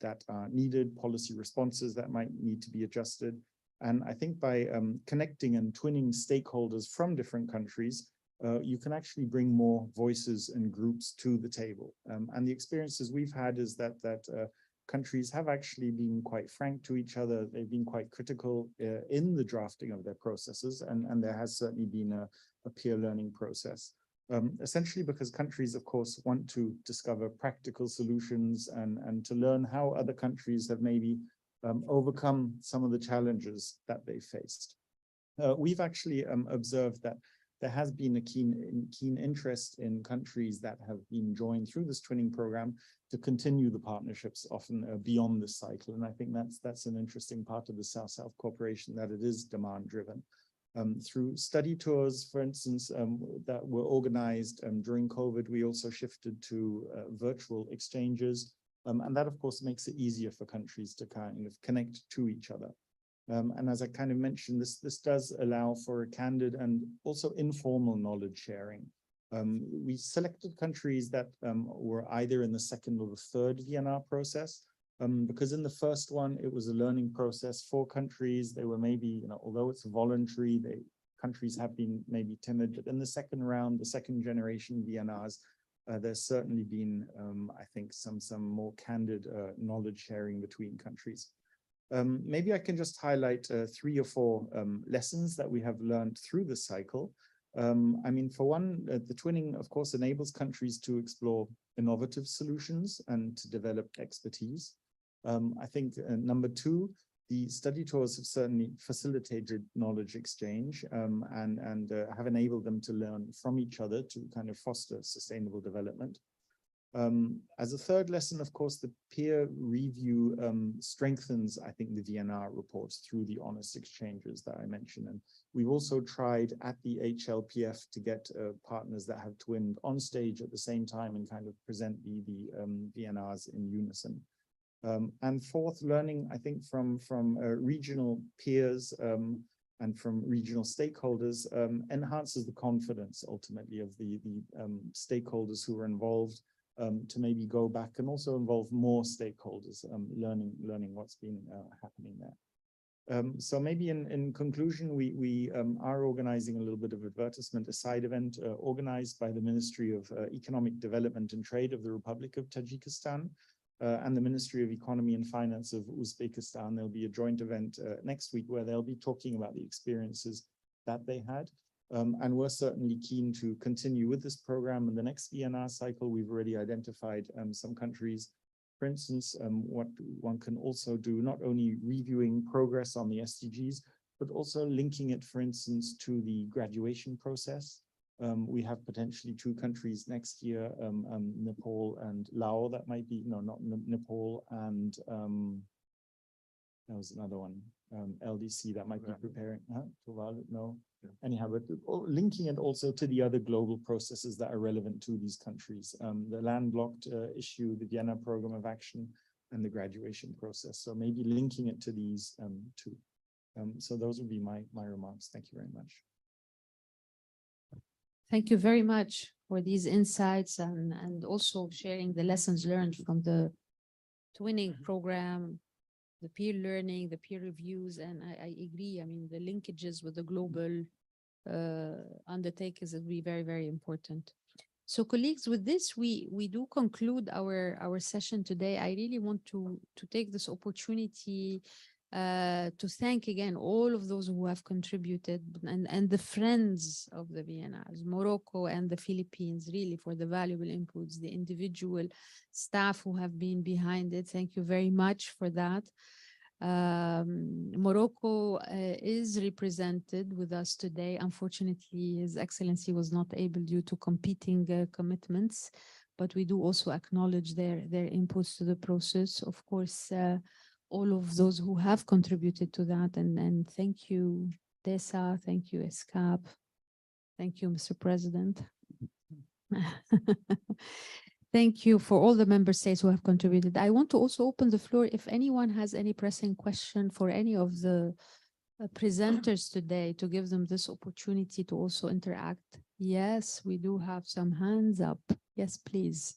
that are needed, policy responses that might need to be adjusted. And I think by connecting and twinning stakeholders from different countries, you can actually bring more voices and groups to the table. And the experiences we've had is that countries have actually been quite frank to each other. They've been quite critical in the drafting of their processes, and there has certainly been a peer learning process. Essentially because countries, of course, want to discover practical solutions and to learn how other countries have maybe overcome some of the challenges that they faced. We've actually observed that there has been a keen interest in countries that have been joined through this twinning program to continue the partnerships often beyond this cycle. And I think that's an interesting part of the South-South cooperation, that it is demand driven. Through study tours, for instance, that were organized during COVID, we also shifted to virtual exchanges. And that, of course, makes it easier for countries to kind of connect to each other. And as I kind of mentioned, this does allow for a candid and also informal knowledge sharing. We selected countries that were either in the second or the third VNR process, because in the first one, it was a learning process for countries. They were maybe, although it's voluntary, countries have been maybe timid, but in the second round, the second generation VNRs, there's certainly been, I think, some more candid knowledge sharing between countries. Maybe I can just highlight 3 or 4 lessons that we have learned through the cycle. I mean, for one, the twinning, of course, enables countries to explore innovative solutions and to develop expertise. I think number 2, the study tours have certainly facilitated knowledge exchange and have enabled them to learn from each other to kind of foster sustainable development. As a third lesson, of course, the peer review strengthens, I think, the VNR reports through the honest exchanges that I mentioned. And we've also tried at the HLPF to get partners that have twinned on stage at the same time and kind of present the VNRs in unison. And fourth, learning, I think, from regional peers and from regional stakeholders enhances the confidence ultimately of the stakeholders who are involved to maybe go back and also involve more stakeholders, learning what's been happening there. So maybe in conclusion, we are organizing a little bit of advertisement, a side event organized by the Ministry of Economic Development and Trade of the Republic of Tajikistan and the Ministry of Economy and Finance of Uzbekistan. There'll be a joint event next week where they'll be talking about the experiences that they had. And we're certainly keen to continue with this program in the next VNR cycle. We've already identified some countries. For instance, what one can also do, not only reviewing progress on the SDGs, but also linking it, for instance, to the graduation process. We have potentially 2 countries next year, Nepal and Laos. That might be, no, not Nepal, and there was another one, LDC that might be preparing, no. Yeah. Anyhow, but linking it also to the other global processes that are relevant to these countries, the landlocked issue, the Vienna Program of Action, and the graduation process. So maybe linking it to these two. So those would be my remarks. Thank you very much. Thank you very much for these insights and also sharing the lessons learned from the twinning program, the peer learning, the peer reviews, and I agree. I mean, the linkages with the global undertakings will be very, very important. So colleagues, with this, we do conclude our session today. I really want to take this opportunity to thank again all of those who have contributed and the friends of the VNRs, Morocco and the Philippines, really for the valuable inputs, the individual staff who have been behind it. Thank you very much for that. Morocco is represented with us today. Unfortunately, His Excellency was not able due to competing commitments, but we do also acknowledge their inputs to the process. Of course, all of those who have contributed to that, and thank you, Desa, thank you, ESCAP, thank you, Mr. President. Thank you for all the member states who have contributed. I want to also open the floor if anyone has any pressing question for any of the presenters today, to give them this opportunity to also interact. Yes, we do have some hands up. Yes, please.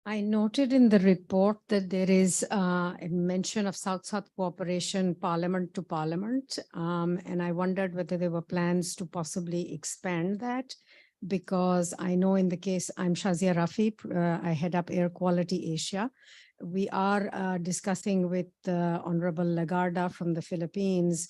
I noted in the report that there is a mention of South-South cooperation parliament to parliament, and I wondered whether there were plans to possibly expand that, because I know in the case, I'm Shazia Rafi, I head up Air Quality Asia. We are discussing with Honorable Lagarda from the Philippines,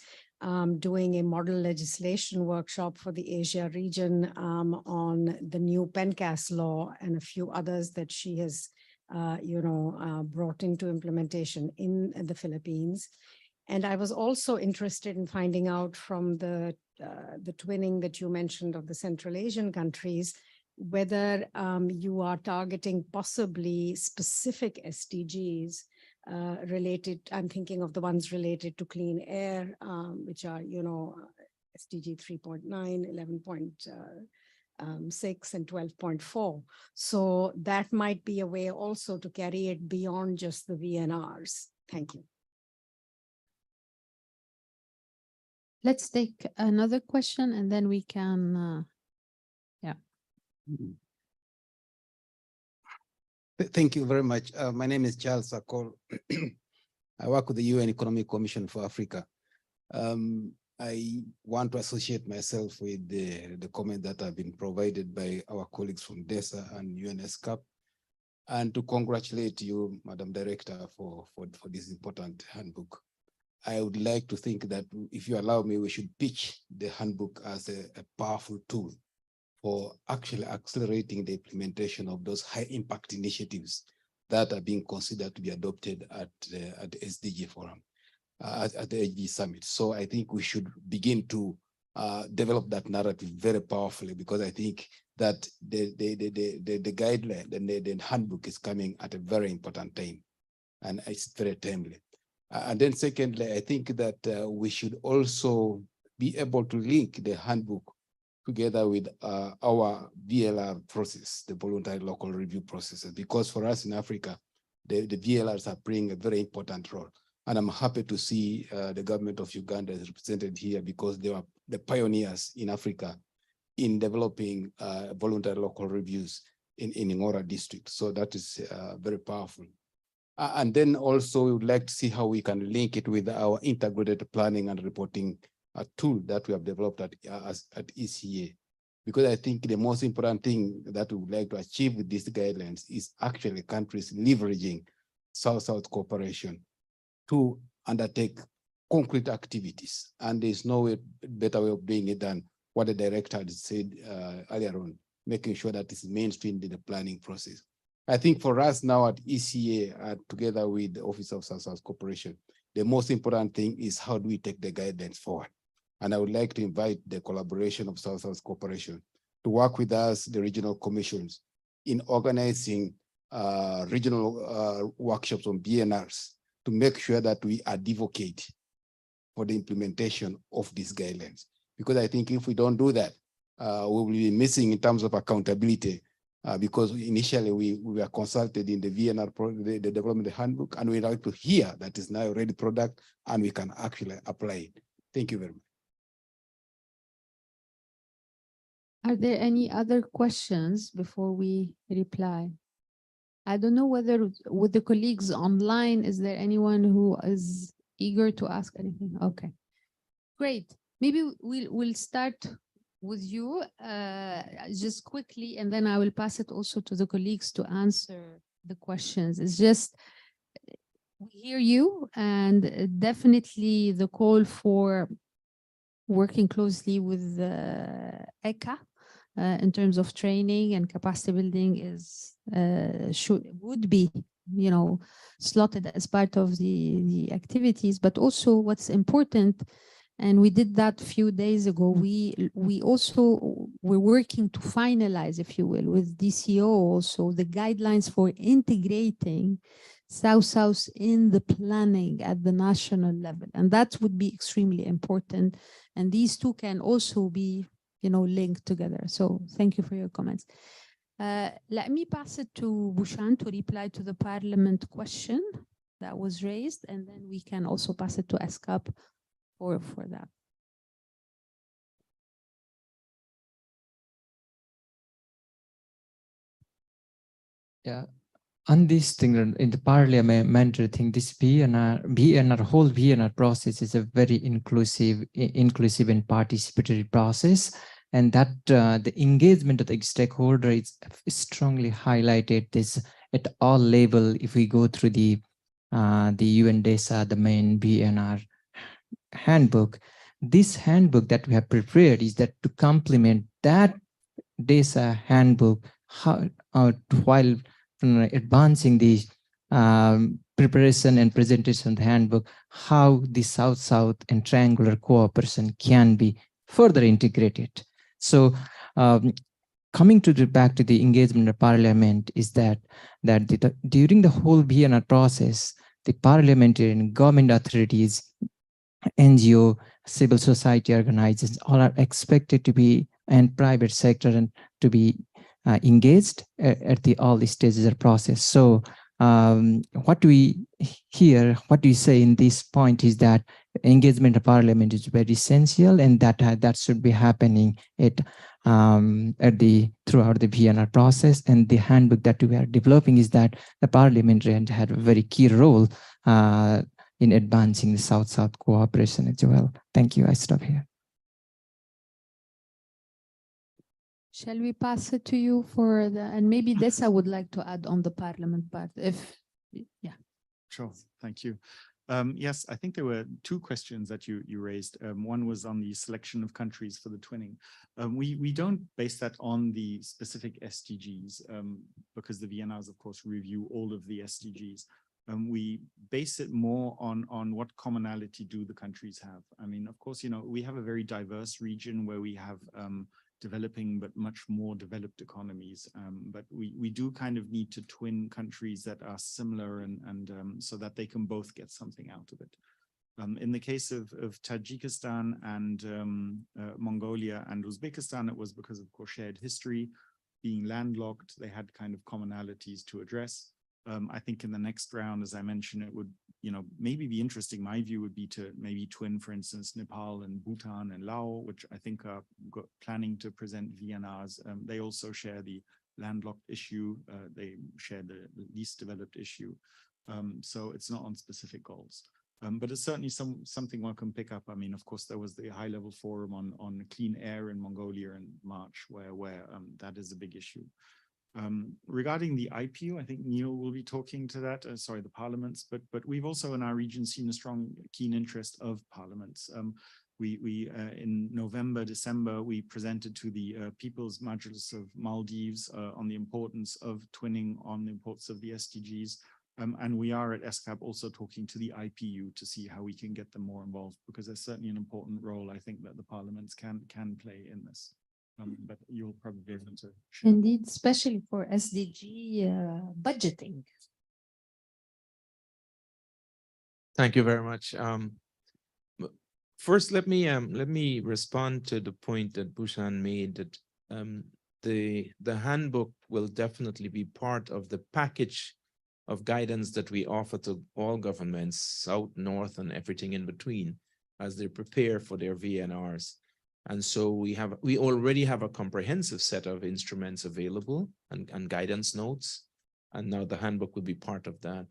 doing a model legislation workshop for the Asia region on the new PENCAS law and a few others that she has, brought into implementation in the Philippines. And I was also interested in finding out from the twinning that you mentioned of the Central Asian countries, whether you are targeting possibly specific SDGs related, I'm thinking of the ones related to clean air, which are, SDG 3.9, 11.6 and 12.4. So that might be a way also to carry it beyond just the VNRs. Thank you. Let's take another question and then we can, Thank you very much. My name is Charles Akol. I work with the UN Economic Commission for Africa. I want to associate myself with the comment that have been provided by our colleagues from DESA and UNSCAP, and to congratulate you, Madam Director, for this important handbook. I would like to think that if you allow me, we should pitch the handbook as a powerful tool for actually accelerating the implementation of those high impact initiatives that are being considered to be adopted at the SDG forum, at the HG summit. So I think we should begin to develop that narrative very powerfully, because I think that the guideline, the handbook is coming at a very important time, and it's very timely. And then secondly, I think that we should also be able to link the handbook together with our VLR process, the voluntary local review processes, because for us in Africa, the VLRs are playing a very important role. And I'm happy to see the government of Uganda is represented here, because they were the pioneers in Africa in developing voluntary local reviews in Ngora district. So that is very powerful. And then also we would like to see how we can link it with our integrated planning and reporting tool that we have developed at ECA. Because I think the most important thing that we would like to achieve with these guidelines is actually countries leveraging South-South cooperation to undertake concrete activities. And there's no better way of doing it than what the director had said earlier on, making sure that it's mainstreamed in the planning process. I think for us now at ECA, together with the Office of South-South Cooperation, the most important thing is how do we take the guidelines forward? And I would like to invite the collaboration of South-South Cooperation to work with us, the regional commissions, in organizing regional workshops on VNRs to make sure that we advocate for the implementation of these guidelines. Because I think if we don't do that, we will be missing in terms of accountability, because initially we were consulted in the VNR, the development handbook, and we like to hear that is now a ready product and we can actually apply it. Thank you very much. Are there any other questions before we reply? I don't know whether with the colleagues online, is there anyone who is eager to ask anything? Okay, great. Maybe we'll start with you just quickly, and then I will pass it also to the colleagues to answer the questions. It's just, we hear you, and definitely the call for working closely with ECA in terms of training and capacity building is would be, you know, slotted as part of the activities. But also what's important, and we did that a few days ago, we also we're working to finalize, if you will, with DCO also the guidelines for integrating South-South in the planning at the national level, and that would be extremely important. And these two can also be, you know, linked together. So thank you for your comments. Let me pass it to Bushan to reply to the Parliament question that was raised, and then we can also pass it to ESCAP for that. Yeah. On this thing in the parliamentary thing, this VNR whole VNR process is a very inclusive and participatory process, and that the engagement of the stakeholder is strongly highlighted this at all level. If we go through the UNDESA, the main VNR handbook, this handbook that we have prepared is that to complement that DESA handbook, while advancing the preparation and presentation of the handbook, how the South-South and triangular cooperation can be further integrated. So coming to back to the engagement of Parliament is that during the whole VNR process, the parliamentary and government authorities, NGO, civil society organizations, all are expected to be, and private sector, and to be engaged at all the stages of the process. So what we hear, what we say in this point is that engagement of Parliament is very essential, and that should be happening throughout the VNR process. And the handbook that we are developing is that the parliamentary had a very key role in advancing the South-South cooperation as well. Thank you. I stop here. Shall we pass it to you for the, and maybe this I would like to add on the Parliament part, if, yeah. Sure, thank you. Yes, I think there were two questions that you raised. One was on the selection of countries for the twinning. We don't base that on the specific SDGs because the VNRs, of course, review all of the SDGs. We base it more on what commonality do the countries have. I mean, of course, we have a very diverse region where we have developing but much more developed economies. But we do kind of need to twin countries that are similar and so that they can both get something out of it. In the case of Tajikistan and Mongolia and Uzbekistan, it was because of course shared history, being landlocked, they had kind of commonalities to address. I think in the next round, as I mentioned, it would, maybe be interesting. My view would be to maybe twin, for instance, Nepal and Bhutan and Laos, which I think are planning to present VNRs. They also share the landlocked issue. They share the least developed issue. So it's not on specific goals. But it's certainly something one can pick up. I mean, of course, there was the high-level forum on clean air in Mongolia in March, where that is a big issue. Regarding the IPU, I think Neil will be talking to that, sorry, the parliaments, but we've also in our region seen a strong, keen interest of parliaments. We in November, December, we presented to the People's Majlis of Maldives on the importance of twinning, on the importance of the SDGs. And we are at ESCAP also talking to the IPU to see how we can get them more involved, because there's certainly an important role I think that the parliaments can play in this. But you'll probably be able to share. Indeed, especially for SDG budgeting. Thank you very much. First, let me respond to the point that Bhushan made that the handbook will definitely be part of the package of guidance that we offer to all governments, South, North, and everything in between, as they prepare for their VNRs. And so we already have a comprehensive set of instruments available and guidance notes. And now the handbook will be part of that.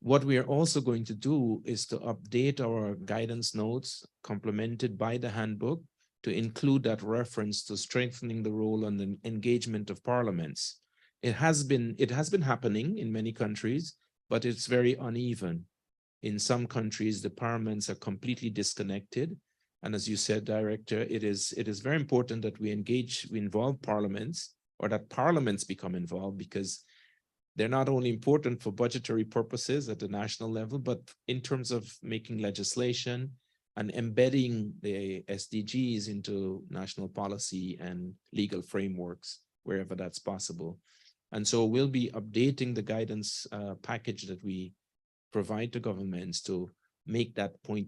What we are also going to do is to update our guidance notes complemented by the handbook to include that reference to strengthening the role and the engagement of parliaments. It has been happening in many countries, but it's very uneven. In some countries, the parliaments are completely disconnected. And as you said, Director, it is very important that we involve parliaments, or that parliaments become involved, because they're not only important for budgetary purposes at the national level, but in terms of making legislation and embedding the SDGs into national policy and legal frameworks wherever that's possible. And so we'll be updating the guidance package that we provide to governments to make that point,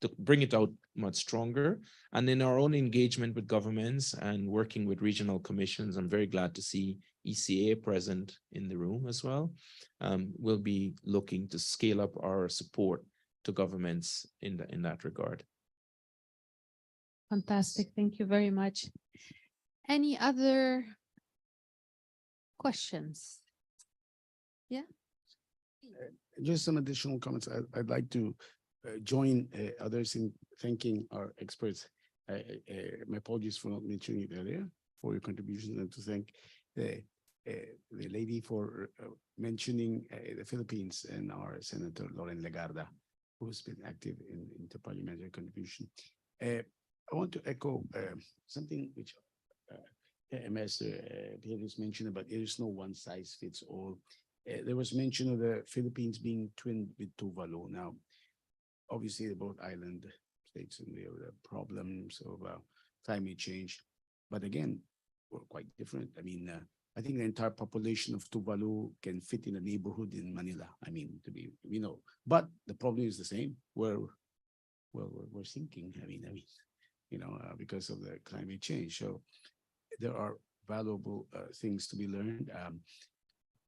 to bring it out much stronger. And in our own engagement with governments and working with regional commissions, I'm very glad to see ECA present in the room as well. We'll be looking to scale up our support to governments in that regard. Fantastic. Thank you very much. Any other questions? Yeah. Just some additional comments. I'd like to join others in thanking our experts. My apologies for not mentioning it earlier, for your contributions, and to thank the lady for mentioning the Philippines and our Senator Loren Legarda, who's been active in interparliamentary contribution. I want to echo something which Ambassador Pierce mentioned about there is no one size fits all. There was mention of the Philippines being twinned with Tuvalu. Now, obviously, they're both island states and they have the problems of climate change. But again, we're quite different. I mean, I think the entire population of Tuvalu can fit in a neighborhood in Manila. I mean, but the problem is the same. We're sinking. I mean, because of the climate change. So there are valuable things to be learned.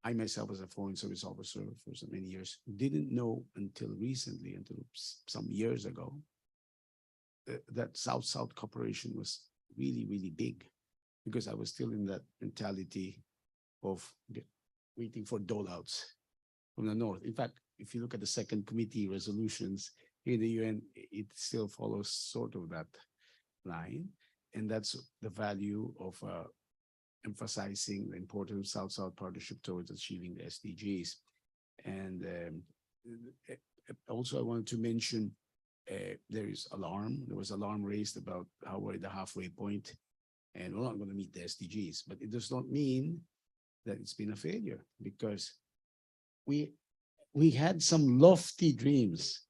I myself, as a foreign service officer for so many years, didn't know until recently, until some years ago, that South-South cooperation was really, really big, because I was still in that mentality of waiting for dole-outs from the North. In fact, if you look at the second committee resolutions in the UN, it still follows sort of that line. And that's the value of emphasizing the importance of South-South partnership towards achieving the SDGs. And Also, I wanted to mention, there was alarm raised about how we're at the halfway point, and we're not going to meet the SDGs, but it does not mean that it's been a failure, because we had some lofty dreams.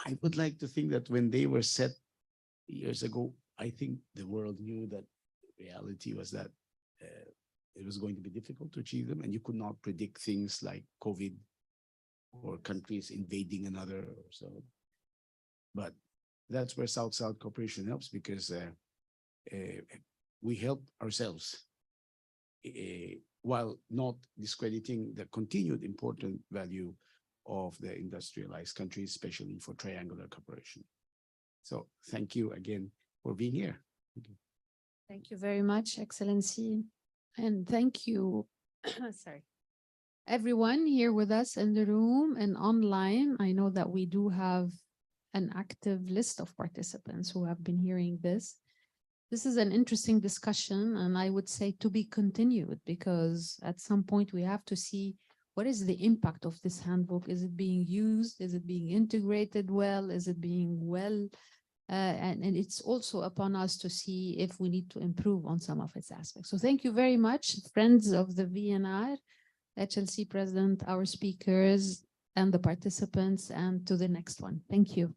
I would like to think that when they were set years ago, I think the world knew that reality was that it was going to be difficult to achieve them, and you could not predict things like COVID or countries invading another or so. But that's where South-South cooperation helps, because we help ourselves while not discrediting the continued important value of the industrialized countries, especially for triangular cooperation. So thank you again for being here. Thank you very much, Excellency. And thank you, sorry, everyone here with us in the room and online. I know that we do have an active list of participants who have been hearing this. This is an interesting discussion, and I would say to be continued, because at some point we have to see what is the impact of this handbook. Is it being used? Is it being integrated well? Is it being well? And it's also upon us to see if we need to improve on some of its aspects. So thank you very much, friends of the VNR, HLC President, our speakers, and the participants, and to the next one. Thank you.